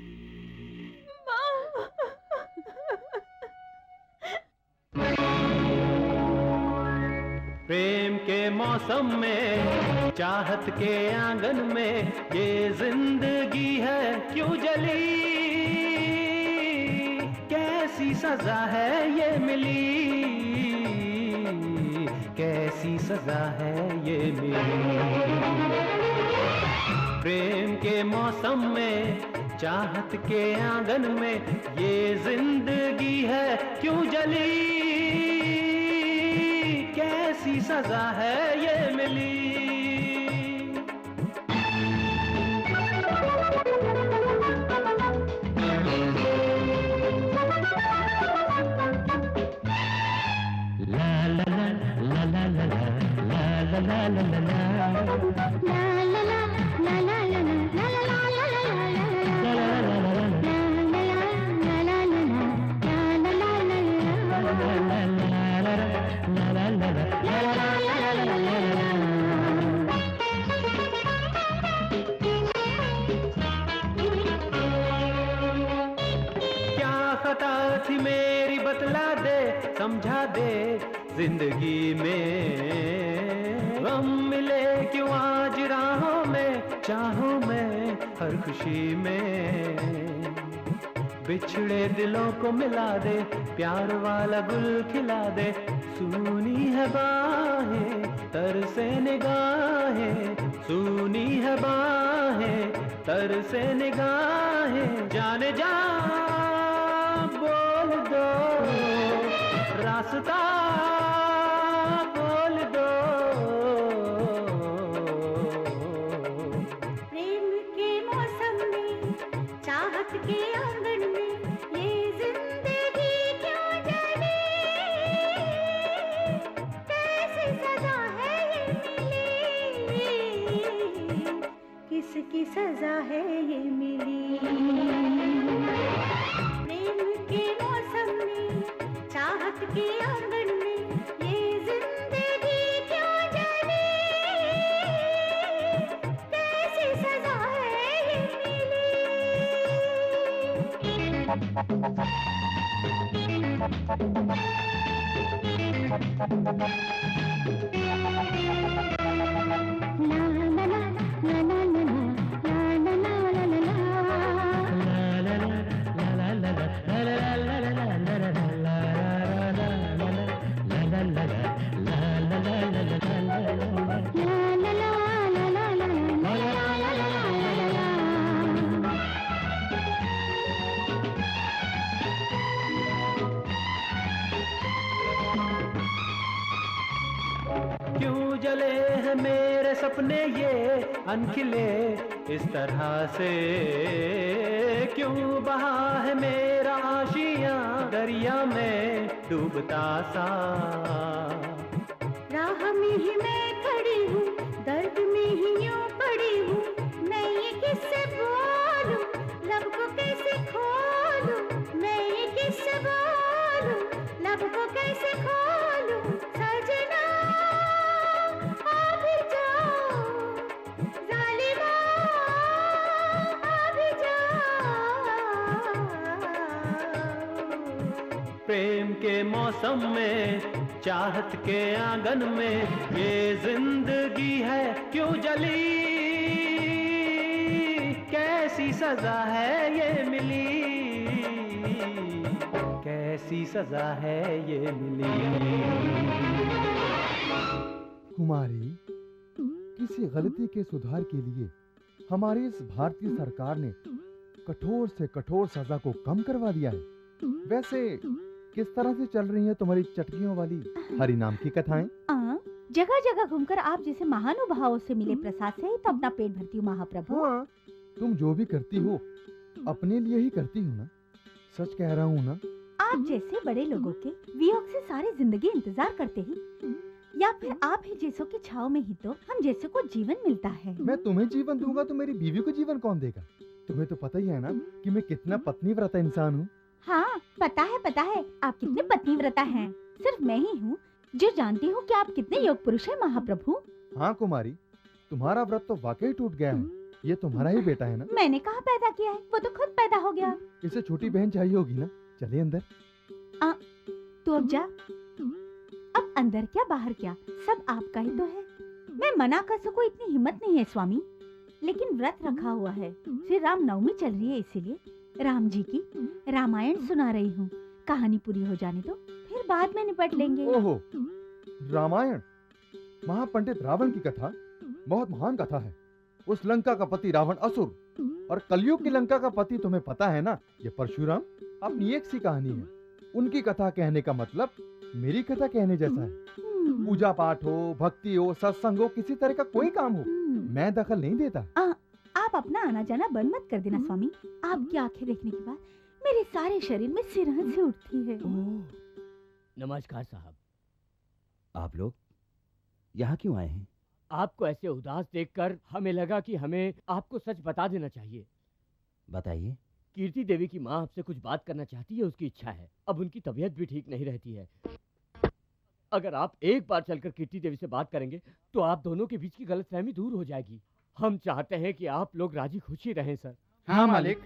प्रेम के मौसम में, चाहत के आंगन में, ये जिंदगी है क्यों जली, कैसी सजा है ये मिली, कैसी सजा है ये मिली। प्रेम के मौसम में, चाहत के आंगन में, ये जिंदगी है क्यों जली, कैसी सजा है ये मिली। थी मेरी बतला दे, समझा दे, जिंदगी में गम मिले क्यों आज राहों में, चाहों में, हर खुशी में, बिछड़े दिलों को मिला दे, प्यार वाला गुल खिला दे, सूनी है बाहें, तरसे निगाहें, सूनी है बाहें, तरसे निगाहें, जाने जा बोल दो, रास्ता बोल दो। प्रेम के मौसम में, चाहत के आंगन में, ये जिंदगी क्यों जली, कैसी सजा है ये मिली, किसकी सजा है ये मिली। के मौसम में, चाहत के आंगन में, ये जिंदगी क्यों जली, कैसी सजा है ये क्यों जले हैं मेरे सपने ये अनखिले इस तरह से, क्यों बहा है मेरा आशियां दरिया में डूबता सा। राह में ही मैं खड़ी हूँ, दर्द में ही यूं पड़ी हूँ, मैं ये किससे बोलूं, लब को कैसे खोलूं, मैं ये किससे बोलूं, लब को कैसे खोलूं, सजना आ भी जाओ, जालिमा प्रेम के मौसम में, चाहत के आंगन में ये जिंदगी है क्यों जली, कैसी सजा है ये मिली, कैसी सजा है ये मिली। कुमारी, किसी गलती के सुधार के लिए हमारी इस भारतीय सरकार ने कठोर से कठोर सजा को कम करवा दिया है। वैसे किस तरह से चल रही है तुम्हारी चटकियों वाली हरि नाम की कथाएं? जगह जगह घूमकर आप जैसे महानुभावों से मिले प्रसाद से ही तो अपना पेट भरती हूँ महाप्रभु। हाँ, तुम जो भी करती हो अपने लिए ही करती हो ना, सच कह रहा हूँ ना। आप जैसे बड़े लोगों के वियोग से सारी जिंदगी इंतजार करते हैं, या फिर आप ही जैसों की छाव में ही तो हम जैसे को जीवन मिलता है। मैं तुम्हें जीवन दूंगा तो मेरी बीवी को जीवन कौन देगा? तुम्हें तो पता ही है ना कि मैं कितना पत्नीव्रता इंसान हूँ। हाँ, पता है आप कितने पत्नीव्रता हैं। सिर्फ मैं ही हूँ जो जानती हूँ कि आप कितने योग पुरुष हैं महाप्रभु। हाँ कुमारी, तुम्हारा व्रत तो वाकई टूट गया है। ये तुम्हारा ही बेटा है ना? मैंने कहाँ पैदा किया है, वो तो खुद पैदा हो गया। इसे छोटी बहन चाहिए होगी ना। चलिए अंदर। तू अब जा। अब अंदर क्या बाहर क्या, सब आपका ही तो है। मैं मना कर सकूं इतनी हिम्मत नहीं है स्वामी, लेकिन व्रत रखा हुआ है। श्री राम नवमी चल रही है, इसीलिए राम जी की रामायण सुना रही हूँ। कहानी पूरी हो जाने दो, फिर बाद में निपट लेंगे। ओहो, रामायण, महापंडित रावण की कथा बहुत महान कथा है। उस लंका का पति रावण असुर, और कलयुग की लंका का पति तुम्हें पता है ना, ये परशुराम। अपनी एक सी कहानी है। उनकी कथा कहने का मतलब मेरी कथा कहने जैसा है। पूजा पाठ हो, भक्ति हो, सत्संग हो, किसी तरह का कोई काम हो, मैं दखल नहीं देता। आप अपना आना जाना बंद मत कर देना स्वामी। आपकी आंखें देखने के बाद मेरे सारे शरीर में सिरहन से उठती है। नमस्कार साहब। आप लोग यहाँ क्यों आए हैं? आपको ऐसे उदास देखकर हमें लगा कि हमें आपको सच बता देना चाहिए। बताइए। कीर्ति देवी की माँ आपसे कुछ बात करना चाहती है, उसकी इच्छा है। अब उनकी तबीयत भी ठीक नहीं रहती है। अगर आप एक बार चलकर कीर्ति देवी से बात करेंगे तो आप दोनों के बीच की गलतफहमी दूर हो जाएगी। हम चाहते हैं कि आप लोग राजी खुशी रहें सर। हाँ मालिक।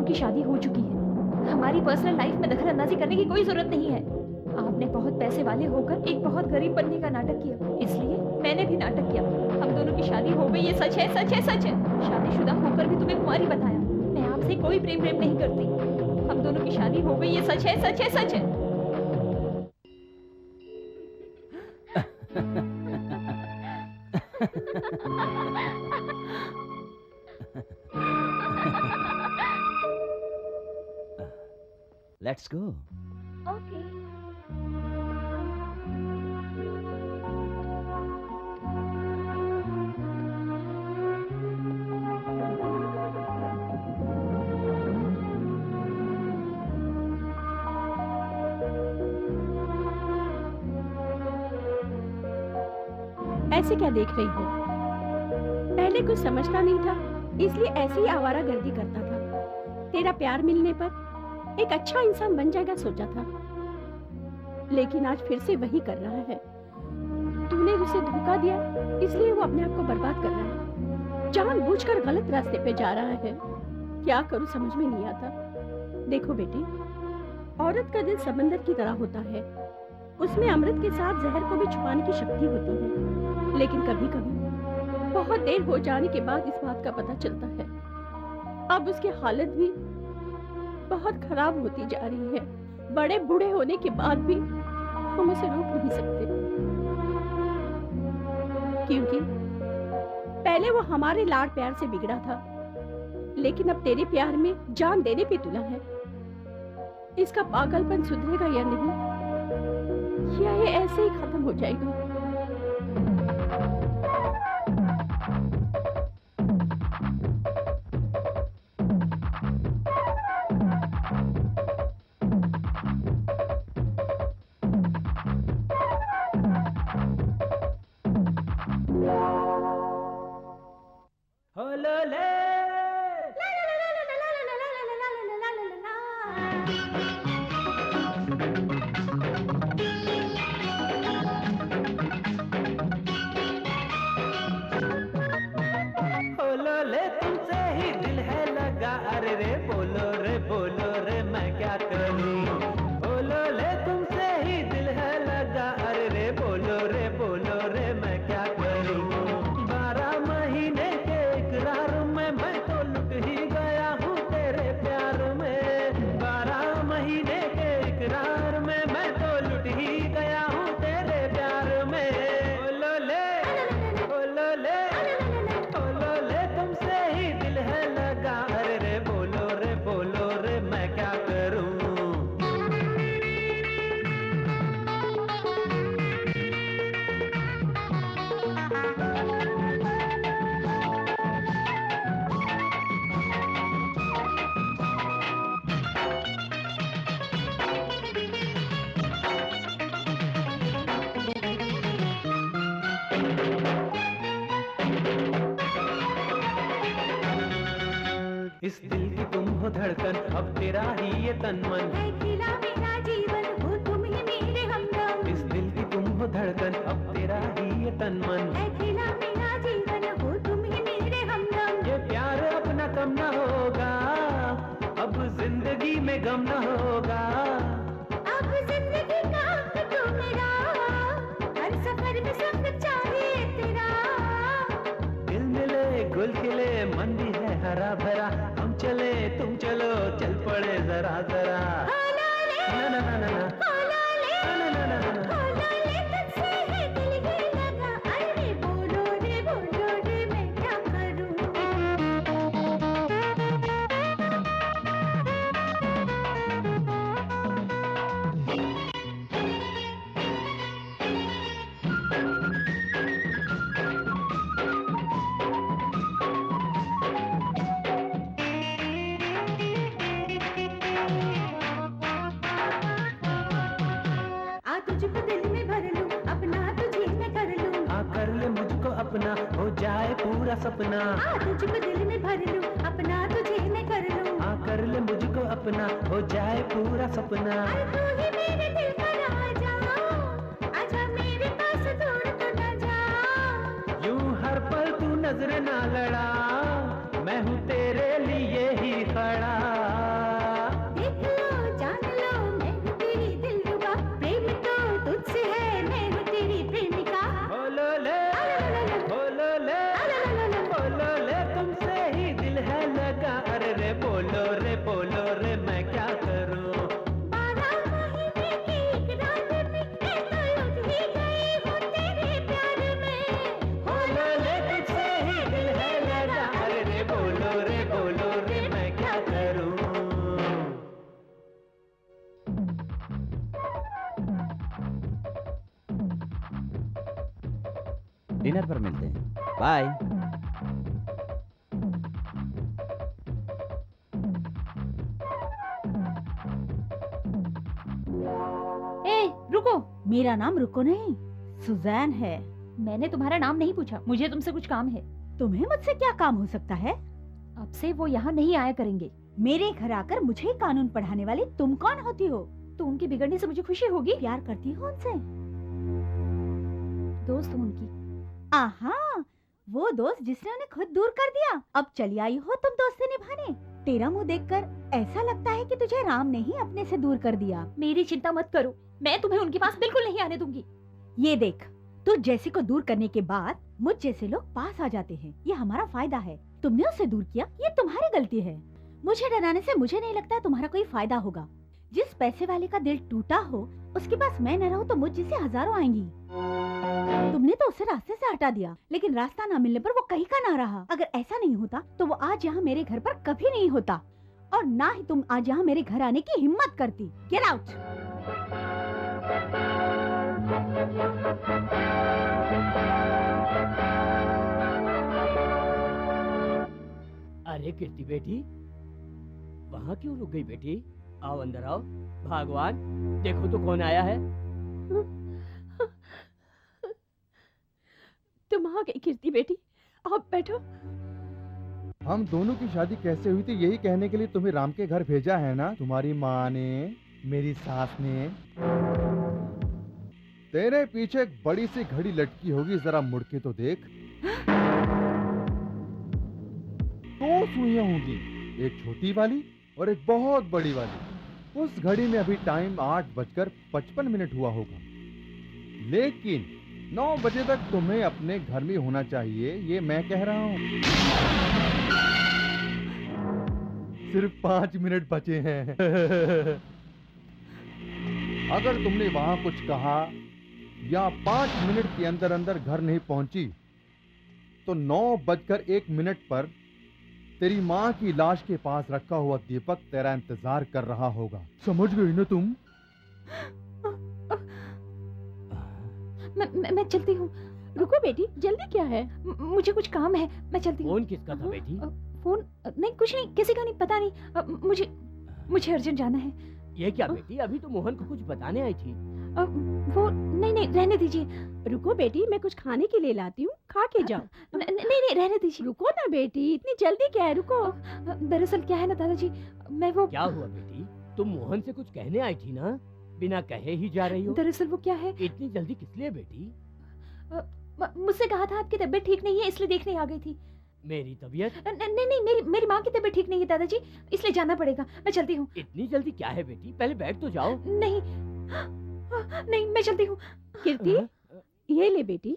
की शादी हो चुकी है। हमारी पर्सनल लाइफ में दखल अंदाजी करने की कोई जरूरत नहीं है। आपने बहुत पैसे वाले होकर एक बहुत गरीब बनने का नाटक किया, इसलिए मैंने भी नाटक किया। हम दोनों की शादी हो गई, ये सच है, सच है, सच है। शादीशुदा होकर भी तुम्हें कुंवारी बताया। मैं आपसे कोई प्रेम नहीं करती। हम दोनों की शादी हो गई, ये सच है, सच है, सच है। Let's go. Okay. ऐसे क्या देख रही हो? पहले कुछ समझता नहीं था, इसलिए ऐसे ही आवारागर्दी करता था। तेरा प्यार मिलने पर एक अच्छा इंसान बन जाएगा सोचा था, लेकिन आज फिर से वही कर रहा है। तूने उसे धोखा दिया, इसलिए वो अपने आप को बर्बाद कर रहा है। जानबूझकर गलत रास्ते पे जा रहा है। क्या करूं समझ में नहीं आता। देखो बेटी, औरत का दिल समंदर की तरह होता है। उसमें अमृत के साथ जहर को भी छुपाने की शक्ति होती है, लेकिन कभी कभी बहुत देर हो जाने के बाद इस बात का पता चलता है। अब उसकी हालत भी बहुत खराब होती जा रही है। बड़े बूढ़े होने के बाद भी हम उसे रोक नहीं सकते, क्योंकि पहले वो हमारे लाड प्यार से बिगड़ा था, लेकिन अब तेरे प्यार में जान देने पे तुला है। इसका पागलपन सुधरेगा या नहीं, या ये ऐसे ही खत्म हो जाएगा? इस दिल की तुम हो धड़कन, अब तेरा ही ये तन मन। है खिला मेरा जीवन, हो तुम ही मेरे हमदम। इस दिल की तुम हो धड़कन, अब तेरा ही ये तन मन। है खिला मेरा जीवन, हो तुम ही मेरे हमदम। ये प्यार अपना कम न होगा, अब जिंदगी में गम न होगा। अब जिंदगी का अंत तो मेरा, हर सफर में संग चाहिए तेरा। दिल मिले गुल खिले, मन भी है हरा भरा, हम चले तुम चलो, चल पड़े जरा जरा। होला ले, ना ना ना ना ना, होला ले, ना ना ना ना ना। होला ले, तुझसे है दिल ये लगा। अरे बोलो रे मैं क्या करूं। आ तुझको दिल में भर लूं, अपना तुझे मैं कर लूं। हाँ कर ले मुझको अपना, हो जाए पूरा सपना। आ तुझको दिल में भर लूं, अपना तुझे मैं कर लूं। हाँ कर ले मुझको अपना, हो जाए पूरा सपना। अरे तू ही मेरे दिल का राजा, आजा मेरे पास दूर तो न जा। यूं हर पल तू नजर ना लड़ा, मैं हूँ तेरे लिए ही खड़ा। देख लो जान लो मैं हूँ तेरी दिलरुबा, प्रेम तो तुझसे है, मैं हूँ तेरी प्रेमिका। बोलो ले, बोलो ले, बोलो ले, तुमसे ही दिल है लगा। अरे बोलो रे मैं क्या करूं। 12 महीने की एक रात में मैं तो लुट ही गई हूँ तेरे प्यार में। बोलो ले, तुझसे ही दिल है लगा। अरे बोलो रे मैं क्या करूं। डिनर पर मिलते हैं। बाय। ए रुको, मेरा नाम रुको नहीं, सुजैन है। मैंने तुम्हारा नाम नहीं पूछा, मुझे तुमसे कुछ काम है। तुम्हें मुझसे क्या काम हो सकता है? अब से वो यहाँ नहीं आया करेंगे। मेरे घर आकर मुझे कानून पढ़ाने वाली तुम कौन होती हो? तो उनके बिगड़ने से मुझे खुशी होगी। प्यार करती हो उनसे? दोस्त हूँ उनकी। आहा, वो दोस्त जिसने उन्हें खुद दूर कर दिया, अब चली आई हो तुम दोस्ती निभाने। तेरा मुंह देखकर ऐसा लगता है कि तुझे राम ने ही अपने से दूर कर दिया। मेरी चिंता मत करो, मैं तुम्हें उनके पास बिल्कुल नहीं आने दूंगी। ये देख, तू जैसी को दूर करने के बाद मुझ जैसे लोग पास आ जाते हैं, ये हमारा फायदा है। तुमने उसे दूर किया, ये तुम्हारी गलती है। मुझे डराने से मुझे नहीं लगता तुम्हारा कोई फायदा होगा। जिस पैसे वाले का दिल टूटा हो, उसके पास मैं न रहूं तो मुझ जैसे हजारों आएंगी। तुमने तो उसे रास्ते से हटा दिया, लेकिन रास्ता न मिलने पर वो कहीं का ना रहा। अगर ऐसा नहीं होता तो वो आज यहाँ मेरे घर पर कभी नहीं होता, और ना ही तुम आज यहाँ मेरे घर आने की हिम्मत करती। Get out. अरे कीर्ति बेटी, वहाँ क्यों रुक गई बेटी? आओ अंदर आओ। भगवान, देखो तो कौन आया है। तुम आ गई कीर्ति बेटी, आप बैठो। हम दोनों की शादी कैसे हुई थी यही कहने के लिए तुम्हें राम के घर भेजा है ना? तुम्हारी माँ ने, मेरी सास ने। तेरे पीछे एक बड़ी सी घड़ी लटकी होगी, जरा मुड़ के तो देख। 2 सुइयां होंगी, एक छोटी वाली और एक बहुत बड़ी वाली। उस घड़ी में अभी टाइम 8:55 हुआ होगा, लेकिन 9 बजे तक तुम्हें अपने घर में होना चाहिए, ये मैं कह रहा हूँ। सिर्फ 5 मिनट बचे हैं। अगर तुमने वहां कुछ कहा या 5 मिनट के अंदर अंदर घर नहीं पहुंची तो 9:01 पर तेरी माँ की लाश के पास रखा हुआ दीपक तेरा इंतजार कर रहा होगा। समझ गई ना तुम? मैं चलती हूँ। रुको बेटी, जल्दी क्या है? मुझे कुछ काम है, मैं चलती हूँ। फोन किसका था बेटी? फोन नहीं, कुछ नहीं, किसी का नहीं, पता नहीं। मुझे अर्जेंट जाना है। ये क्या बेटी, अभी तो मोहन को कुछ बताने आई थी। वो नहीं रहने दीजिए। रुको बेटी, मैं कुछ खाने के लिए लाती हूँ, खा के जाओ। नहीं रहने दीजिए। रुको ना बेटी, इतनी जल्दी क्या है, रुको। दरअसल क्या है ना दादाजी, मैं वो क्या हुआ बेटी, तुम मोहन से कुछ कहने आई थी ना, बिना कहे ही जा रही हो। दरअसल वो क्या है, इतनी जल्दी किस लिए बेटी? मुझसे कहा था आपकी तबीयत ठीक नहीं है, इसलिए देखने आ गई थी। मेरी तबीयत? नहीं, मेरी माँ की तबीयत ठीक नहीं है दादाजी, इसलिए जाना पड़ेगा। मैं चलती हूँ। इतनी जल्दी क्या है बेटी, पहले बैठ तो जाओ। नहीं मैं चलती हूँ। कीर्ति, ये ले बेटी।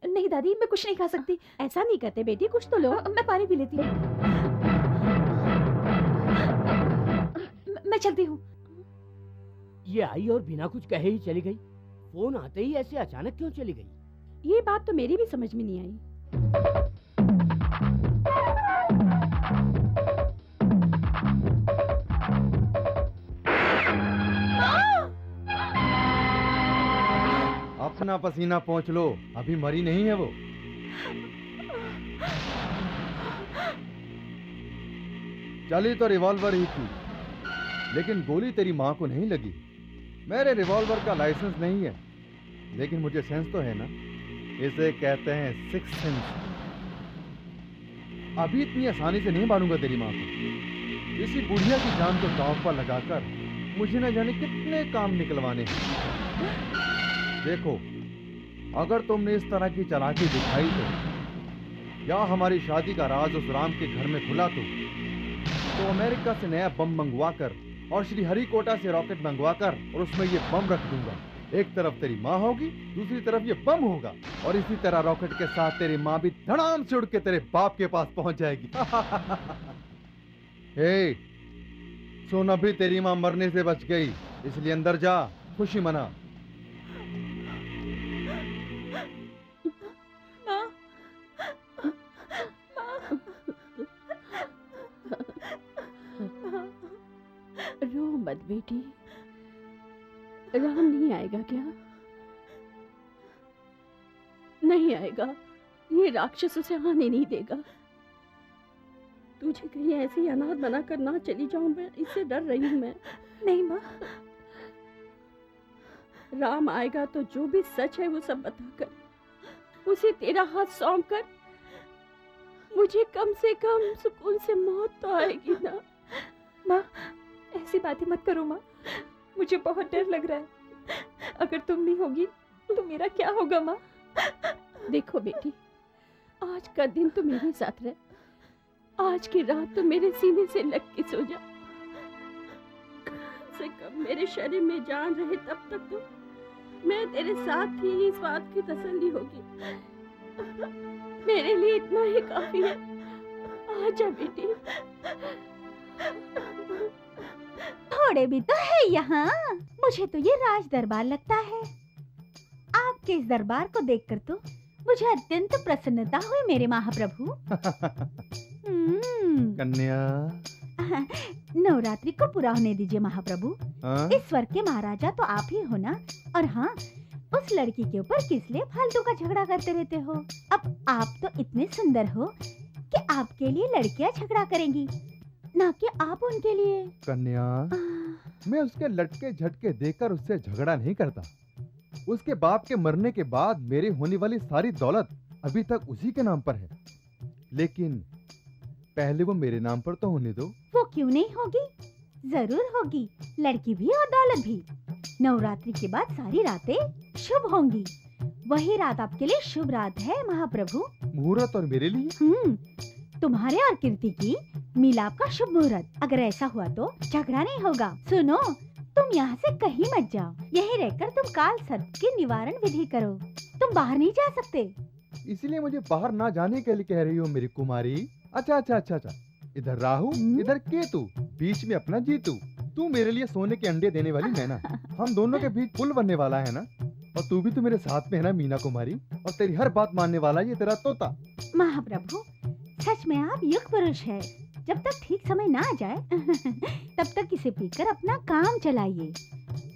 नहीं दादी, मैं कुछ नहीं खा सकती। ऐसा नहीं करते बेटी, कुछ तो लो। मैं पानी पी लेती हूँ। मैं चलती हूँ। ये आई और बिना कुछ कहे ही चली गई। फोन आते ही ऐसे अचानक क्यों चली गई? ये बात तो मेरी भी समझ में नहीं आई। अपना पसीना पोंछ लो, अभी मरी नहीं है वो। चली तो रिवॉल्वर ही थी, लेकिन गोली तेरी माँ को नहीं लगी। मेरे रिवॉल्वर का लाइसेंस नहीं है, लेकिन मुझे सेंस तो है ना। इसे कहते हैं सिक्स सेंस। अभी इतनी आसानी से नहीं मारूंगा तेरी माँ को। इसी बुढ़िया की जान को दांव पर लगाकर मुझे न जाने कितने काम निकलवाने हैं। देखो, अगर तुमने इस तरह की चालाकी दिखाई तो, या हमारी शादी का राज उस राम के घर में खुला तो अमेरिका से नया बम मंगवाकर और श्री हरिकोटा से रॉकेट मंगवाकर और उसमें ये बम रख दूंगा। एक तरफ तेरी माँ होगी, दूसरी तरफ ये बम होगा, और इसी तरह रॉकेट के साथ तेरी माँ भी धड़ाम से उड़ के तेरे बाप के पास पहुंच जाएगी। हे, सुन, अभी तेरी माँ मरने से बच गई, इसलिए अंदर जा, खुशी मना। रो मत बेटी, राम नहीं आएगा क्या? नहीं आएगा, ये राक्षस उसे आने नहीं देगा। तुझे कहीं ऐसे ही अनाथ बना कर ना चली जाऊं मैं, इससे डर रही हूं मैं। नहीं माँ, राम आएगा तो जो भी सच है वो सब बताकर उसे तेरा हाथ सौंप कर मुझे कम से कम सुकून से मौत तो आएगी ना। माँ, ऐसी बातें मत करो माँ, मुझे बहुत डर लग रहा है। अगर तुम नहीं होगी तो मेरा क्या होगा माँ? देखो बेटी, आज का दिन तो मेरे साथ रहे, आज की रात तो मेरे सीने से लग के सो जा। कम से कम मेरे शरीर में जान रहे तब तक तो मैं तेरे साथ ही, इस बात की तसल्ली होगी। मेरे लिए इतना ही काफी है। आजा बेटी। थोड़े भी तो है यहाँ। मुझे तो ये राज दरबार लगता है। आपके इस दरबार को देखकर तो मुझे अत्यंत प्रसन्नता हुई मेरे महाप्रभु। कन्या, नवरात्रि को पूरा होने दीजिए महाप्रभु। इस स्वर्ग के महाराजा तो आप ही हो ना। और हाँ, उस लड़की के ऊपर किस लिए फालतू का झगड़ा करते रहते हो? अब आप तो इतने सुंदर हो कि आपके लिए लड़कियां झगड़ा करेंगी, ना कि आप उनके लिए। कन्या, मैं उसके लटके झटके देखकर उससे झगड़ा नहीं करता। उसके बाप के मरने के बाद मेरी होने वाली सारी दौलत अभी तक उसी के नाम पर है, लेकिन पहले वो मेरे नाम पर तो होने दो। वो क्यों नहीं होगी? जरूर होगी, लड़की भी और दौलत भी। नवरात्रि के बाद सारी रातें शुभ होंगी। वही रात आपके लिए शुभ रात है महाप्रभु। मुहूर्त और मेरे लिए? तुम्हारे और कीर्ति की मिलाप का शुभ मुहूर्त। अगर ऐसा हुआ तो झगड़ा नहीं होगा। सुनो, तुम यहाँ से कहीं मत जाओ, यहीं रहकर तुम काल सर्प की निवारण विधि करो। तुम बाहर नहीं जा सकते। इसलिए मुझे बाहर ना जाने के लिए कह रही हो मेरी कुमारी? अच्छा। इधर राहु, इधर केतु, बीच में अपना जीतू। तू मेरे लिए सोने के अंडे देने वाली मैना। हम दोनों के बीच पुल बनने वाला है ना। और तू भी तो मेरे साथ में है ना मीना कुमारी। और तेरी हर बात मानने वाला ये तेरा तोता। महाप्रभु, सच में आप युग पुरुष है। जब तक ठीक समय ना आ जाए तब तक इसे पीकर अपना काम चलाइए।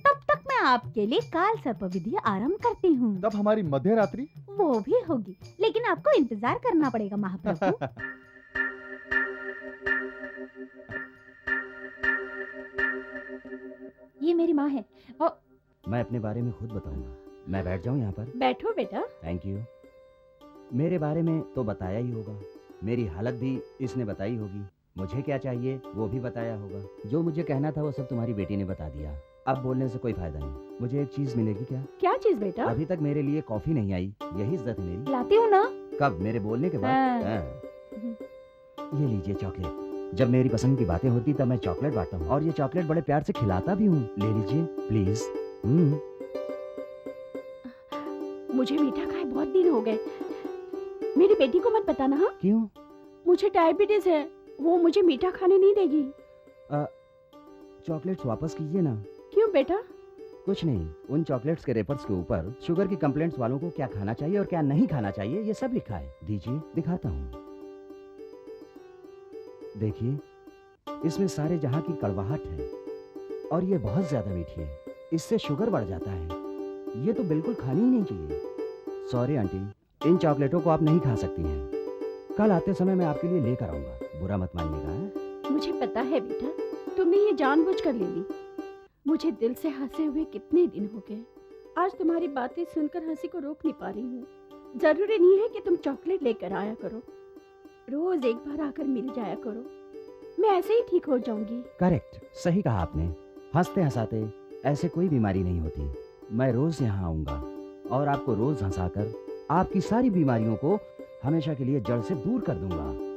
तब तक मैं आपके लिए काल सर्प विधि आरंभ करती हूँ। तब हमारी मध्य रात्रि? वो भी होगी, लेकिन आपको इंतजार करना पड़ेगा महाप्रभु। ये मेरी माँ है। और मैं अपने बारे में खुद बताऊंगा। मैं बैठ जाऊं यहाँ पर? बैठो बेटा। Thank you. मेरे बारे में तो बताया ही होगा, मेरी हालत भी इसने बताई होगी, मुझे क्या चाहिए वो भी बताया होगा। जो मुझे कहना था वो सब तुम्हारी बेटी ने बता दिया। अब बोलने से कोई फायदा नहीं। मुझे एक चीज मिलेगी क्या? क्या चीज बेटा? अभी तक मेरे लिए कॉफी नहीं आई, यही इज्जत है मेरी। लाती हूँ ना। कब? मेरे बोलने के बाद? हाँ। हाँ। ये लीजिए चॉकलेट। जब मेरी पसंद की बातें होती तब मैं चॉकलेट बांटता हूँ, और ये चॉकलेट बड़े प्यार से खिलाता भी हूँ। ले लीजिए प्लीज। मुझे मीठा खाए बहुत दिन हो गए। मेरी बेटी को मत बताना। हाँ? क्यों? मुझे डायबिटीज है, वो मुझे मीठा खाने नहीं देगी। चॉकलेट्स वापस कीजिए ना। क्यों बेटा? कुछ नहीं, उन चॉकलेट्स के रेपर्स के ऊपर शुगर की कंप्लेंट्स वालों को क्या खाना चाहिए और क्या नहीं खाना चाहिए ये सब लिखा है। दीजिए, दिखाता हूँ। देखिए, इसमें सारे जहां की कड़वाहट है और ये बहुत ज्यादा मीठी है, इससे शुगर बढ़ जाता है। ये तो बिल्कुल खानी ही नहीं चाहिए। सॉरी आंटी, इन चॉकलेटों को आप नहीं खा सकती हैं। कल आते समय मैं आपके लिए लेकर आऊंगा, बुरा मत मानिएगा। मुझे पता है बेटा, तुमने ये जानबूझकर ले ली। मुझे दिल से हंसे हुए कितने दिन हो गए। आज तुम्हारी बातें सुनकर हंसी को रोक नहीं पा रही हूँ। जरूरी नहीं है कि तुम चॉकलेट लेकर आया करो, रोज एक बार आकर मिल जाया करो, मैं ऐसे ही ठीक हो जाऊंगी। करेक्ट, सही कहा आपने। हंसते हंसाते ऐसे कोई बीमारी नहीं होती। मैं रोज यहाँ आऊंगा और आपको रोज हंसाकर आपकी सारी बीमारियों को हमेशा के लिए जड़ से दूर कर दूंगा।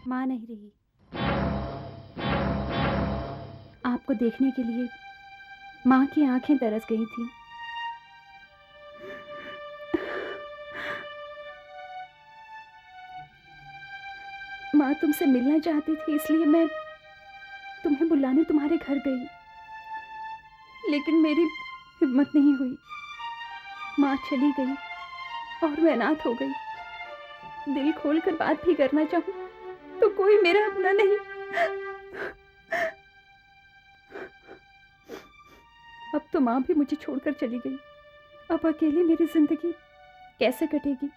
माँ नहीं रही। आपको देखने के लिए माँ की आंखें तरस गई थी। माँ तुमसे मिलना चाहती थी, इसलिए मैं तुम्हें बुलाने तुम्हारे घर गई, लेकिन मेरी हिम्मत नहीं हुई। माँ चली गई और मैं अनाथ हो गई। दिल खोलकर बात भी करना चाहूं तो कोई मेरा अपना नहीं। अब तो माँ भी मुझे छोड़कर चली गई। अब अकेली मेरी जिंदगी कैसे कटेगी?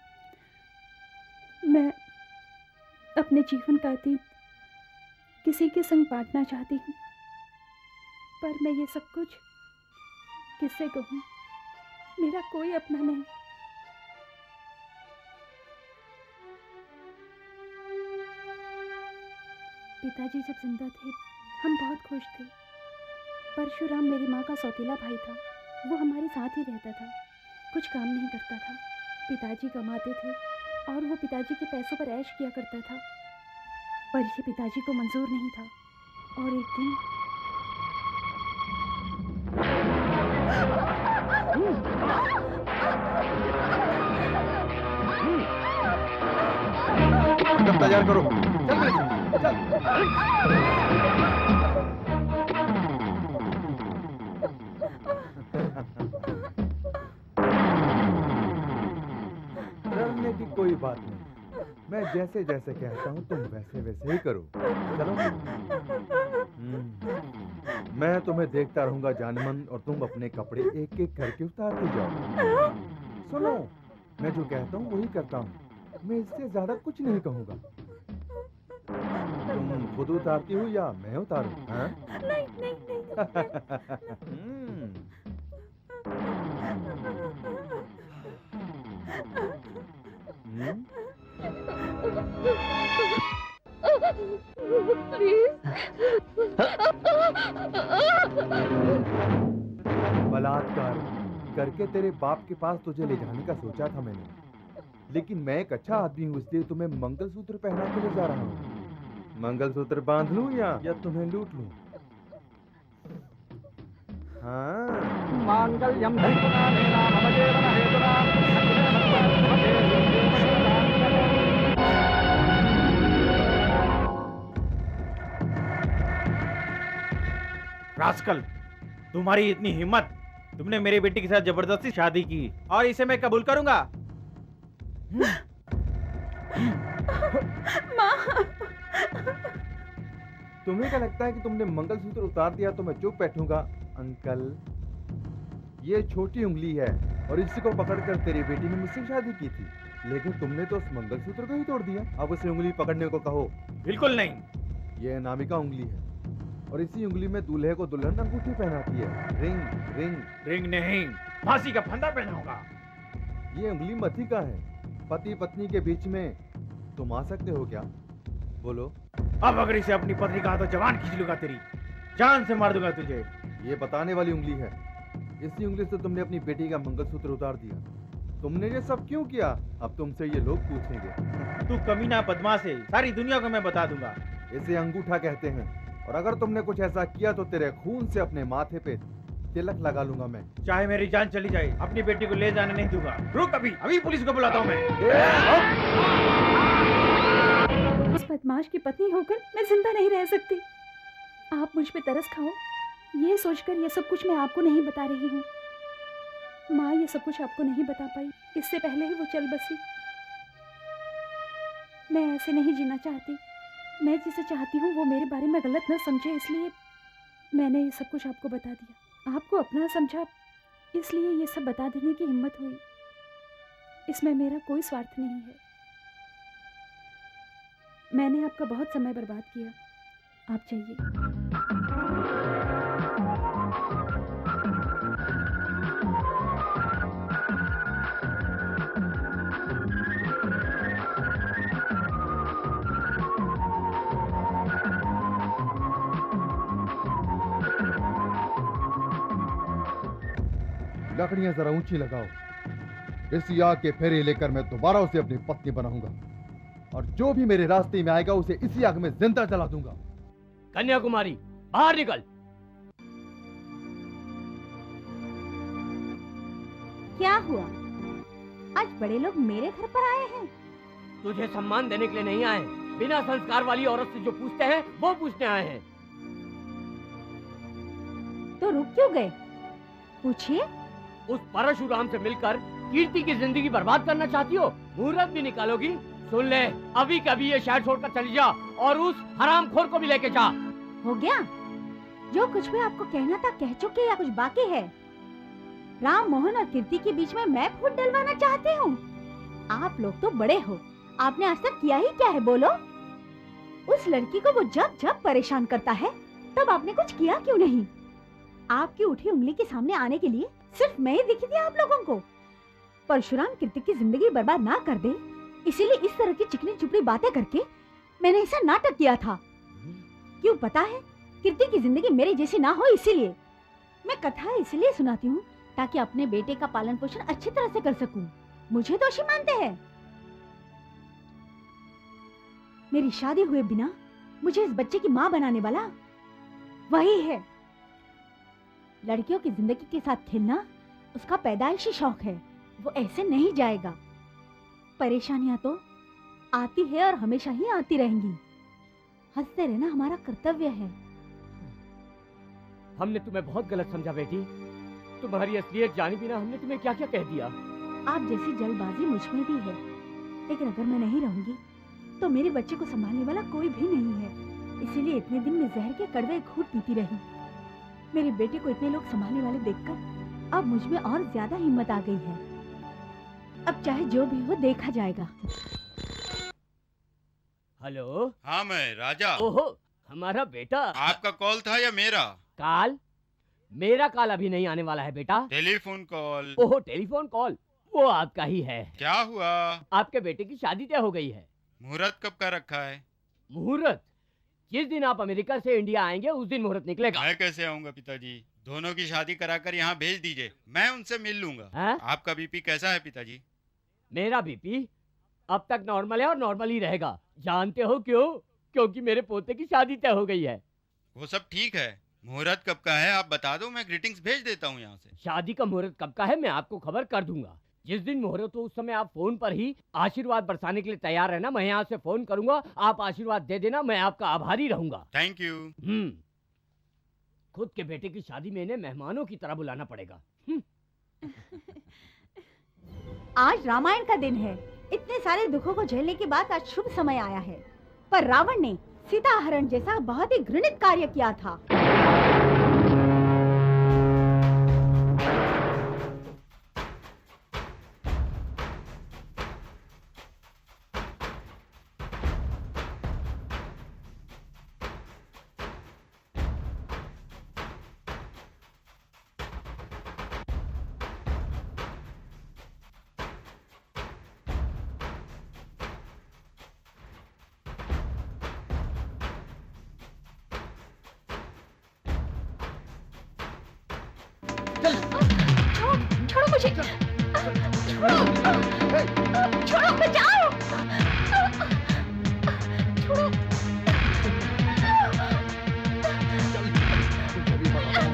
मैं अपने जीवन का अतीत किसी के संग बांटना चाहती हूँ, पर मैं ये सब कुछ किससे कहूँ? मेरा कोई अपना नहीं। पिताजी जब जिंदा थे हम बहुत खुश थे। परशुराम मेरी माँ का सौतेला भाई था, वो हमारे साथ ही रहता था, कुछ काम नहीं करता था। पिताजी कमाते थे और वो पिताजी के पैसों पर ऐश किया करता था, पर ये पिताजी को मंजूर नहीं था। और एक दिन तैयार करो, चल मेरे साथ, चल। डरने की कोई बात नहीं, मैं जैसे जैसे कहता हूँ तुम वैसे वैसे ही करो। चलो। मैं तुम्हें देखता रहूंगा जानमन, और तुम अपने कपड़े एक एक करके उतारती जाओ। सुनो, मैं जो कहता हूँ वही करता हूँ, मैं इससे ज्यादा कुछ नहीं कहूँगा। तुम खुद उतारती हो या मैं उतारूं? हाँ? नहीं नहीं नहीं। बलात्कार करके तेरे बाप के पास तुझे ले जाने का सोचा था मैंने, लेकिन मैं एक अच्छा आदमी हूँ, इसलिए तुम्हें मंगलसूत्र पहना के ले जा रहा हूँ। मंगलसूत्र बांध लूं या तुम्हें लूट लूं? हाँ। मांगल्यम धैर्यवान रास्कल, तुम्हारी इतनी हिम्मत, तुमने मेरी बेटी के साथ जबरदस्ती शादी की और इसे मैं कबूल करूंगा? माँ। तुम्हें क्या लगता है कि तुमने मंगलसूत्र उतार दिया तो मैं चुप बैठूंगा? अंकल, ये छोटी उंगली है और इसी को पकड़कर तेरी बेटी ने मुझसे शादी की थी, लेकिन तुमने तो उस मंगलसूत्र को ही तोड़ दिया। अब उसे उंगली पकड़ने को कहो। बिल्कुल नहीं। ये अनामिका उंगली है और इसी उंगली में दूल्हे को दुल्हन अंगूठी पहनाती है। रिंग रिंग रिंग नहीं, फांसी का फंदा पहनाऊंगा। ये उंगली मती का है। पति पत्नी के बीच में तुम आ सकते हो क्या? बोलो। अब अगर इसे अपनी पत्नी कहा तो जवान खींच लूंगा, तेरी जान से मार दूंगा तुझे। ये बताने वाली उंगली है। इसी उंगली से तुमने अपनी बेटी का मंगलसूत्र उतार दिया। तुमने ये सब क्यों किया? अब तुमसे ये लोग पूछेंगे। तू कमीना बदमाश है, सारी दुनिया को मैं बता दूंगा। इसे अंगूठा कहते हैं और अगर तुमने कुछ ऐसा किया तो तेरे खून से अपने माथे पे तिलक लगा लूंगा मैं। चाहे मेरी जान चली जाए, अपनी बेटी को ले जाने नहीं दूंगा। रुक, अभी पुलिस को बुलाता हूँ मैं। उस बदमाश की पत्नी होकर मैं जिंदा नहीं रह सकती। आप मुझ पे तरस खाओ, ये सोचकर ये सब कुछ मैं आपको नहीं बता रही हूँ। माँ ये सब कुछ आपको नहीं बता पाई, इससे पहले ही वो चल बसी। मैं ऐसे नहीं जीना चाहती। मैं जिसे चाहती हूँ वो मेरे बारे में गलत न समझे, इसलिए मैंने ये सब कुछ आपको बता दिया। आपको अपना समझा, इसलिए ये सब बता देने की हिम्मत हुई। इसमें मेरा कोई स्वार्थ नहीं है। मैंने आपका बहुत समय बर्बाद किया। आप जाइए। लकड़ियां जरा ऊंची लगाओ। इसी आग के फेरे लेकर मैं दोबारा उसे अपनी पत्नी बनाऊंगा और जो भी मेरे रास्ते में आएगा उसे इसी आग में जिंदा जला दूंगा। कन्याकुमारी, बाहर निकल। क्या हुआ? आज बड़े लोग मेरे घर पर आए हैं। तुझे सम्मान देने के लिए नहीं आए, बिना संस्कार वाली औरत से जो पूछते हैं वो पूछने आए हैं। तो रुक क्यों गए? पूछिए। उस परशुराम से मिलकर कीर्ति की जिंदगी बर्बाद करना चाहती हो? मुहूर्त भी निकालोगी? सुन ले, अभी कभी ये शहर छोड़कर चली जा और उस हरामखोर को भी लेके जा। हो गया? जो कुछ भी आपको कहना था कह चुके, या कुछ बाकी है? राम मोहन और कीर्ति के बीच में मैं फूट डलवाना चाहती हूँ? आप लोग तो बड़े हो, आपने आज तक किया ही क्या है बोलो? उस लड़की को वो जब जब परेशान करता है तब आपने कुछ किया क्यों नहीं? आपकी उठी उंगली के सामने आने के लिए सिर्फ मैं ही दिखी थी आप लोगों को। परशुराम कीर्ति की जिंदगी बर्बाद ना कर दे, इसीलिए इस तरह की चिकनी चुपड़ी बातें करके मैंने ऐसा नाटक किया था। क्यों पता है? कीर्ति की जिंदगी मेरे जैसी ना हो, इसीलिए मैं कथा इसलिए सुनाती हूँ ताकि अपने बेटे का पालन पोषण अच्छी तरह से कर सकूं। मुझे दोषी मानते हैं? मेरी शादी हुए बिना मुझे इस बच्चे की माँ बनाने वाला वही है। लड़कियों की जिंदगी के साथ खेलना उसका पैदाइशी शौक है, वो ऐसे नहीं जाएगा। परेशानियां तो आती है और हमेशा ही आती रहेंगी। हंसते रहना हमारा कर्तव्य है। हमने तुम्हें बहुत गलत समझा बेटी। तुम्हारी असलियत जाने बिना हमने तुम्हें क्या क्या कह दिया। आप जैसी जल्दबाजी मुझ में भी है, लेकिन अगर मैं नहीं रहूंगी तो मेरे बच्चे को संभालने वाला कोई भी नहीं है। इसीलिए इतने दिन में जहर के कड़वे घूंट पीती रही। मेरे बेटे को इतने लोग संभालने वाले देखकर अब मुझ में और ज्यादा हिम्मत आ गई है। अब चाहे जो भी हो देखा जाएगा। हेलो। हाँ, मैं राजा। ओहो, हमारा बेटा। आपका कॉल था या मेरा? कॉल? मेरा कॉल अभी नहीं आने वाला है बेटा। Telephone call. ओहो, टेलीफोन कॉल, वो आपका ही है। क्या हुआ? आपके बेटे की शादी तय हो गई है। मुहूर्त कब का रखा है? मुहूर्त? जिस दिन आप अमेरिका से इंडिया आएंगे उस दिन मुहूर्त निकलेगा। मैं कैसे आऊंगा पिताजी? दोनों की शादी कराकर यहाँ भेज दीजिए, मैं उनसे मिल लूंगा। आपका बीपी कैसा है पिताजी? मेरा बीपी अब तक नॉर्मल है और नॉर्मल ही रहेगा। जानते हो क्यों? क्योंकि मेरे पोते की शादी तय हो गई है। वो सब ठीक है, मुहूर्त कब का है आप बता दो, मैं ग्रीटिंग्स भेज देता हूँ यहाँ से। शादी का मुहूर्त कब का है मैं आपको खबर कर दूंगा। जिस दिन मुहूर्त हो उस समय आप फोन पर ही आशीर्वाद बरसाने के लिए तैयार रहना। मैं यहाँ से फोन करूंगा, आप आशीर्वाद दे देना, मैं आपका आभारी रहूंगा। Thank you. खुद के बेटे की शादी में इन्हें मेहमानों की तरह बुलाना पड़ेगा। आज रामायण का दिन है। इतने सारे दुखों को झेलने के बाद आज शुभ समय आया है। पर रावण ने सीता हरण जैसा बहुत ही घृणित कार्य किया था। छोड़ो मुझे, छोड़ो, बचाओ, छोड़ो,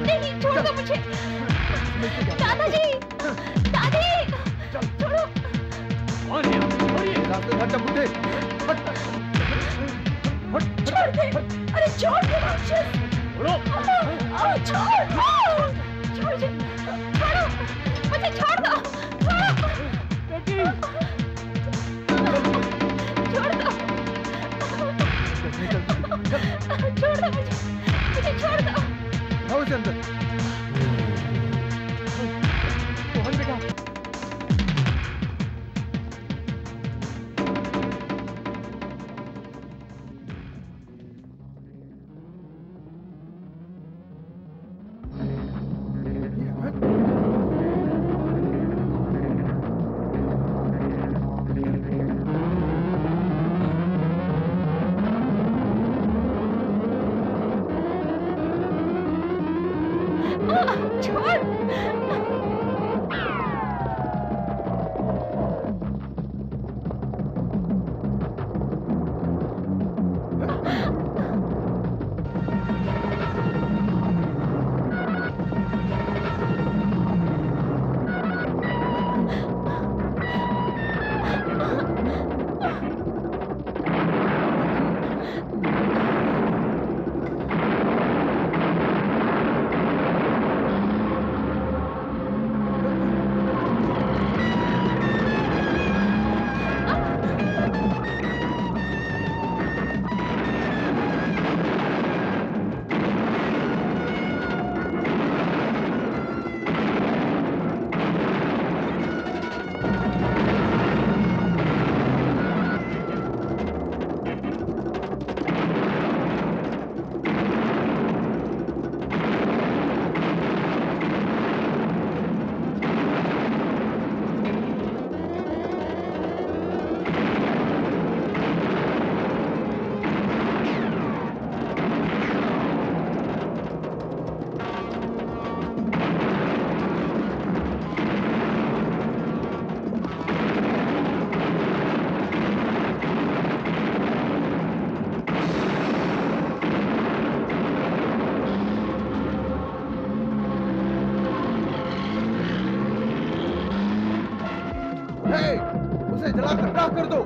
नहीं, छोड़ दो मुझे, दादाजी, दादी, छोड़ो। कौन है? छोड़ दे, अरे छोड़ दे राक्षस, छोड़ो, छोड़, छोड़ दे, छोड़ो, मुझे छोड़ दो, छोड़ो, छोड़ दो, छोड़ दो मुझे छोड़ दो। आओ इसे अंदर। मोहन बेटा। उसे जलाकर राख कर दो।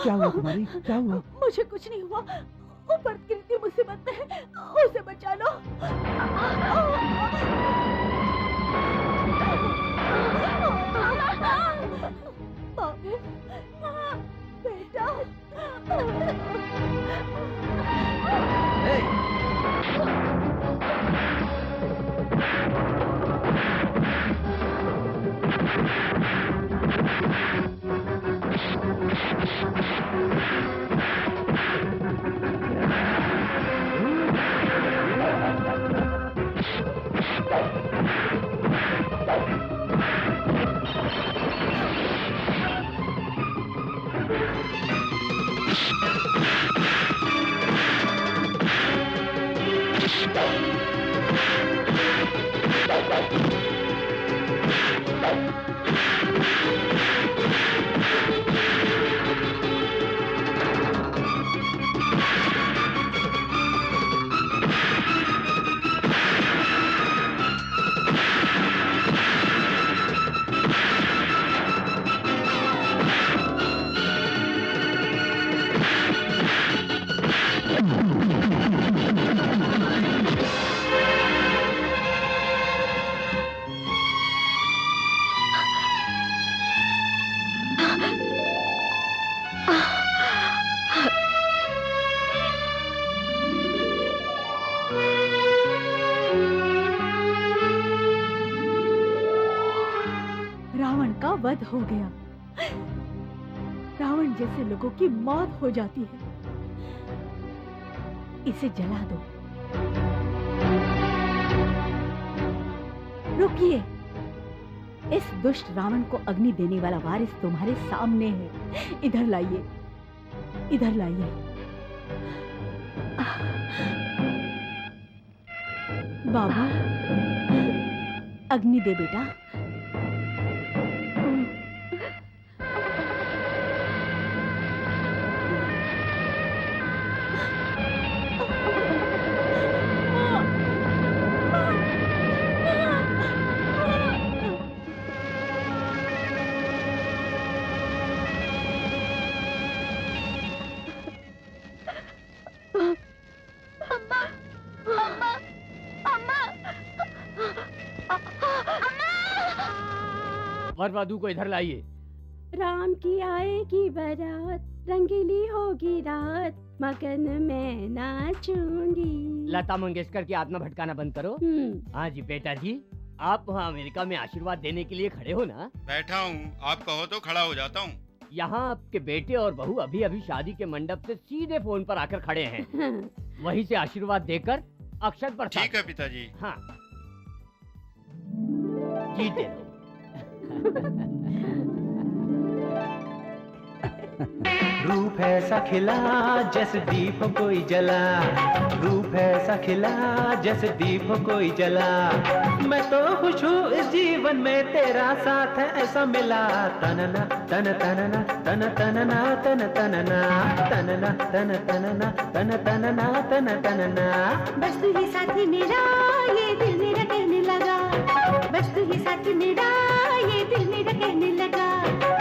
क्या हुआ कुमारी, क्या हुआ? मुझे कुछ नहीं हुआ, ऊपर गिरती मुसीबत है, उसे बचा लो। बेटा। रावण का वध हो गया। रावण जैसे लोगों की मौत हो जाती है। इसे जला दो। रुकिए, इस दुष्ट रावण को अग्नि देने वाला वारिस तुम्हारे सामने है। इधर लाइए, इधर लाइए। बाबू, अग्नि दे बेटा। बरबादू को इधर लाइए। राम की आएगी बारात, रंगीली होगी रात, मगन में नाचूंगी। लता मंगेशकर की आत्मा भटकाना बंद करो। हाँ जी बेटा जी, आप वहाँ अमेरिका में आशीर्वाद देने के लिए खड़े हो ना? बैठा हूँ, आप कहो तो खड़ा हो जाता हूँ। यहाँ आपके बेटे और बहू अभी अभी शादी के मंडप से सीधे फोन पर आकर खड़े हैं। वहीं से आशीर्वाद देकर अक्षत पर। ठीक है पिताजी। हाँ, जीते रहो। रूप ऐसा खिला जैसे दीप कोई जला, रूप ऐसा खिला जैसे दीप कोई जला। मैं तो खुश हूँ इस जीवन में तेरा साथ है ऐसा मिला। तनना तन तनना तन तनना तन तनना तनना तन तनना तन तनना तन तनना। बस तू ही साथी मेरा, ये दिल मेरा कहने लगा। बस तू ही साथी मेरा, ये दिल मेरा कहने लगा।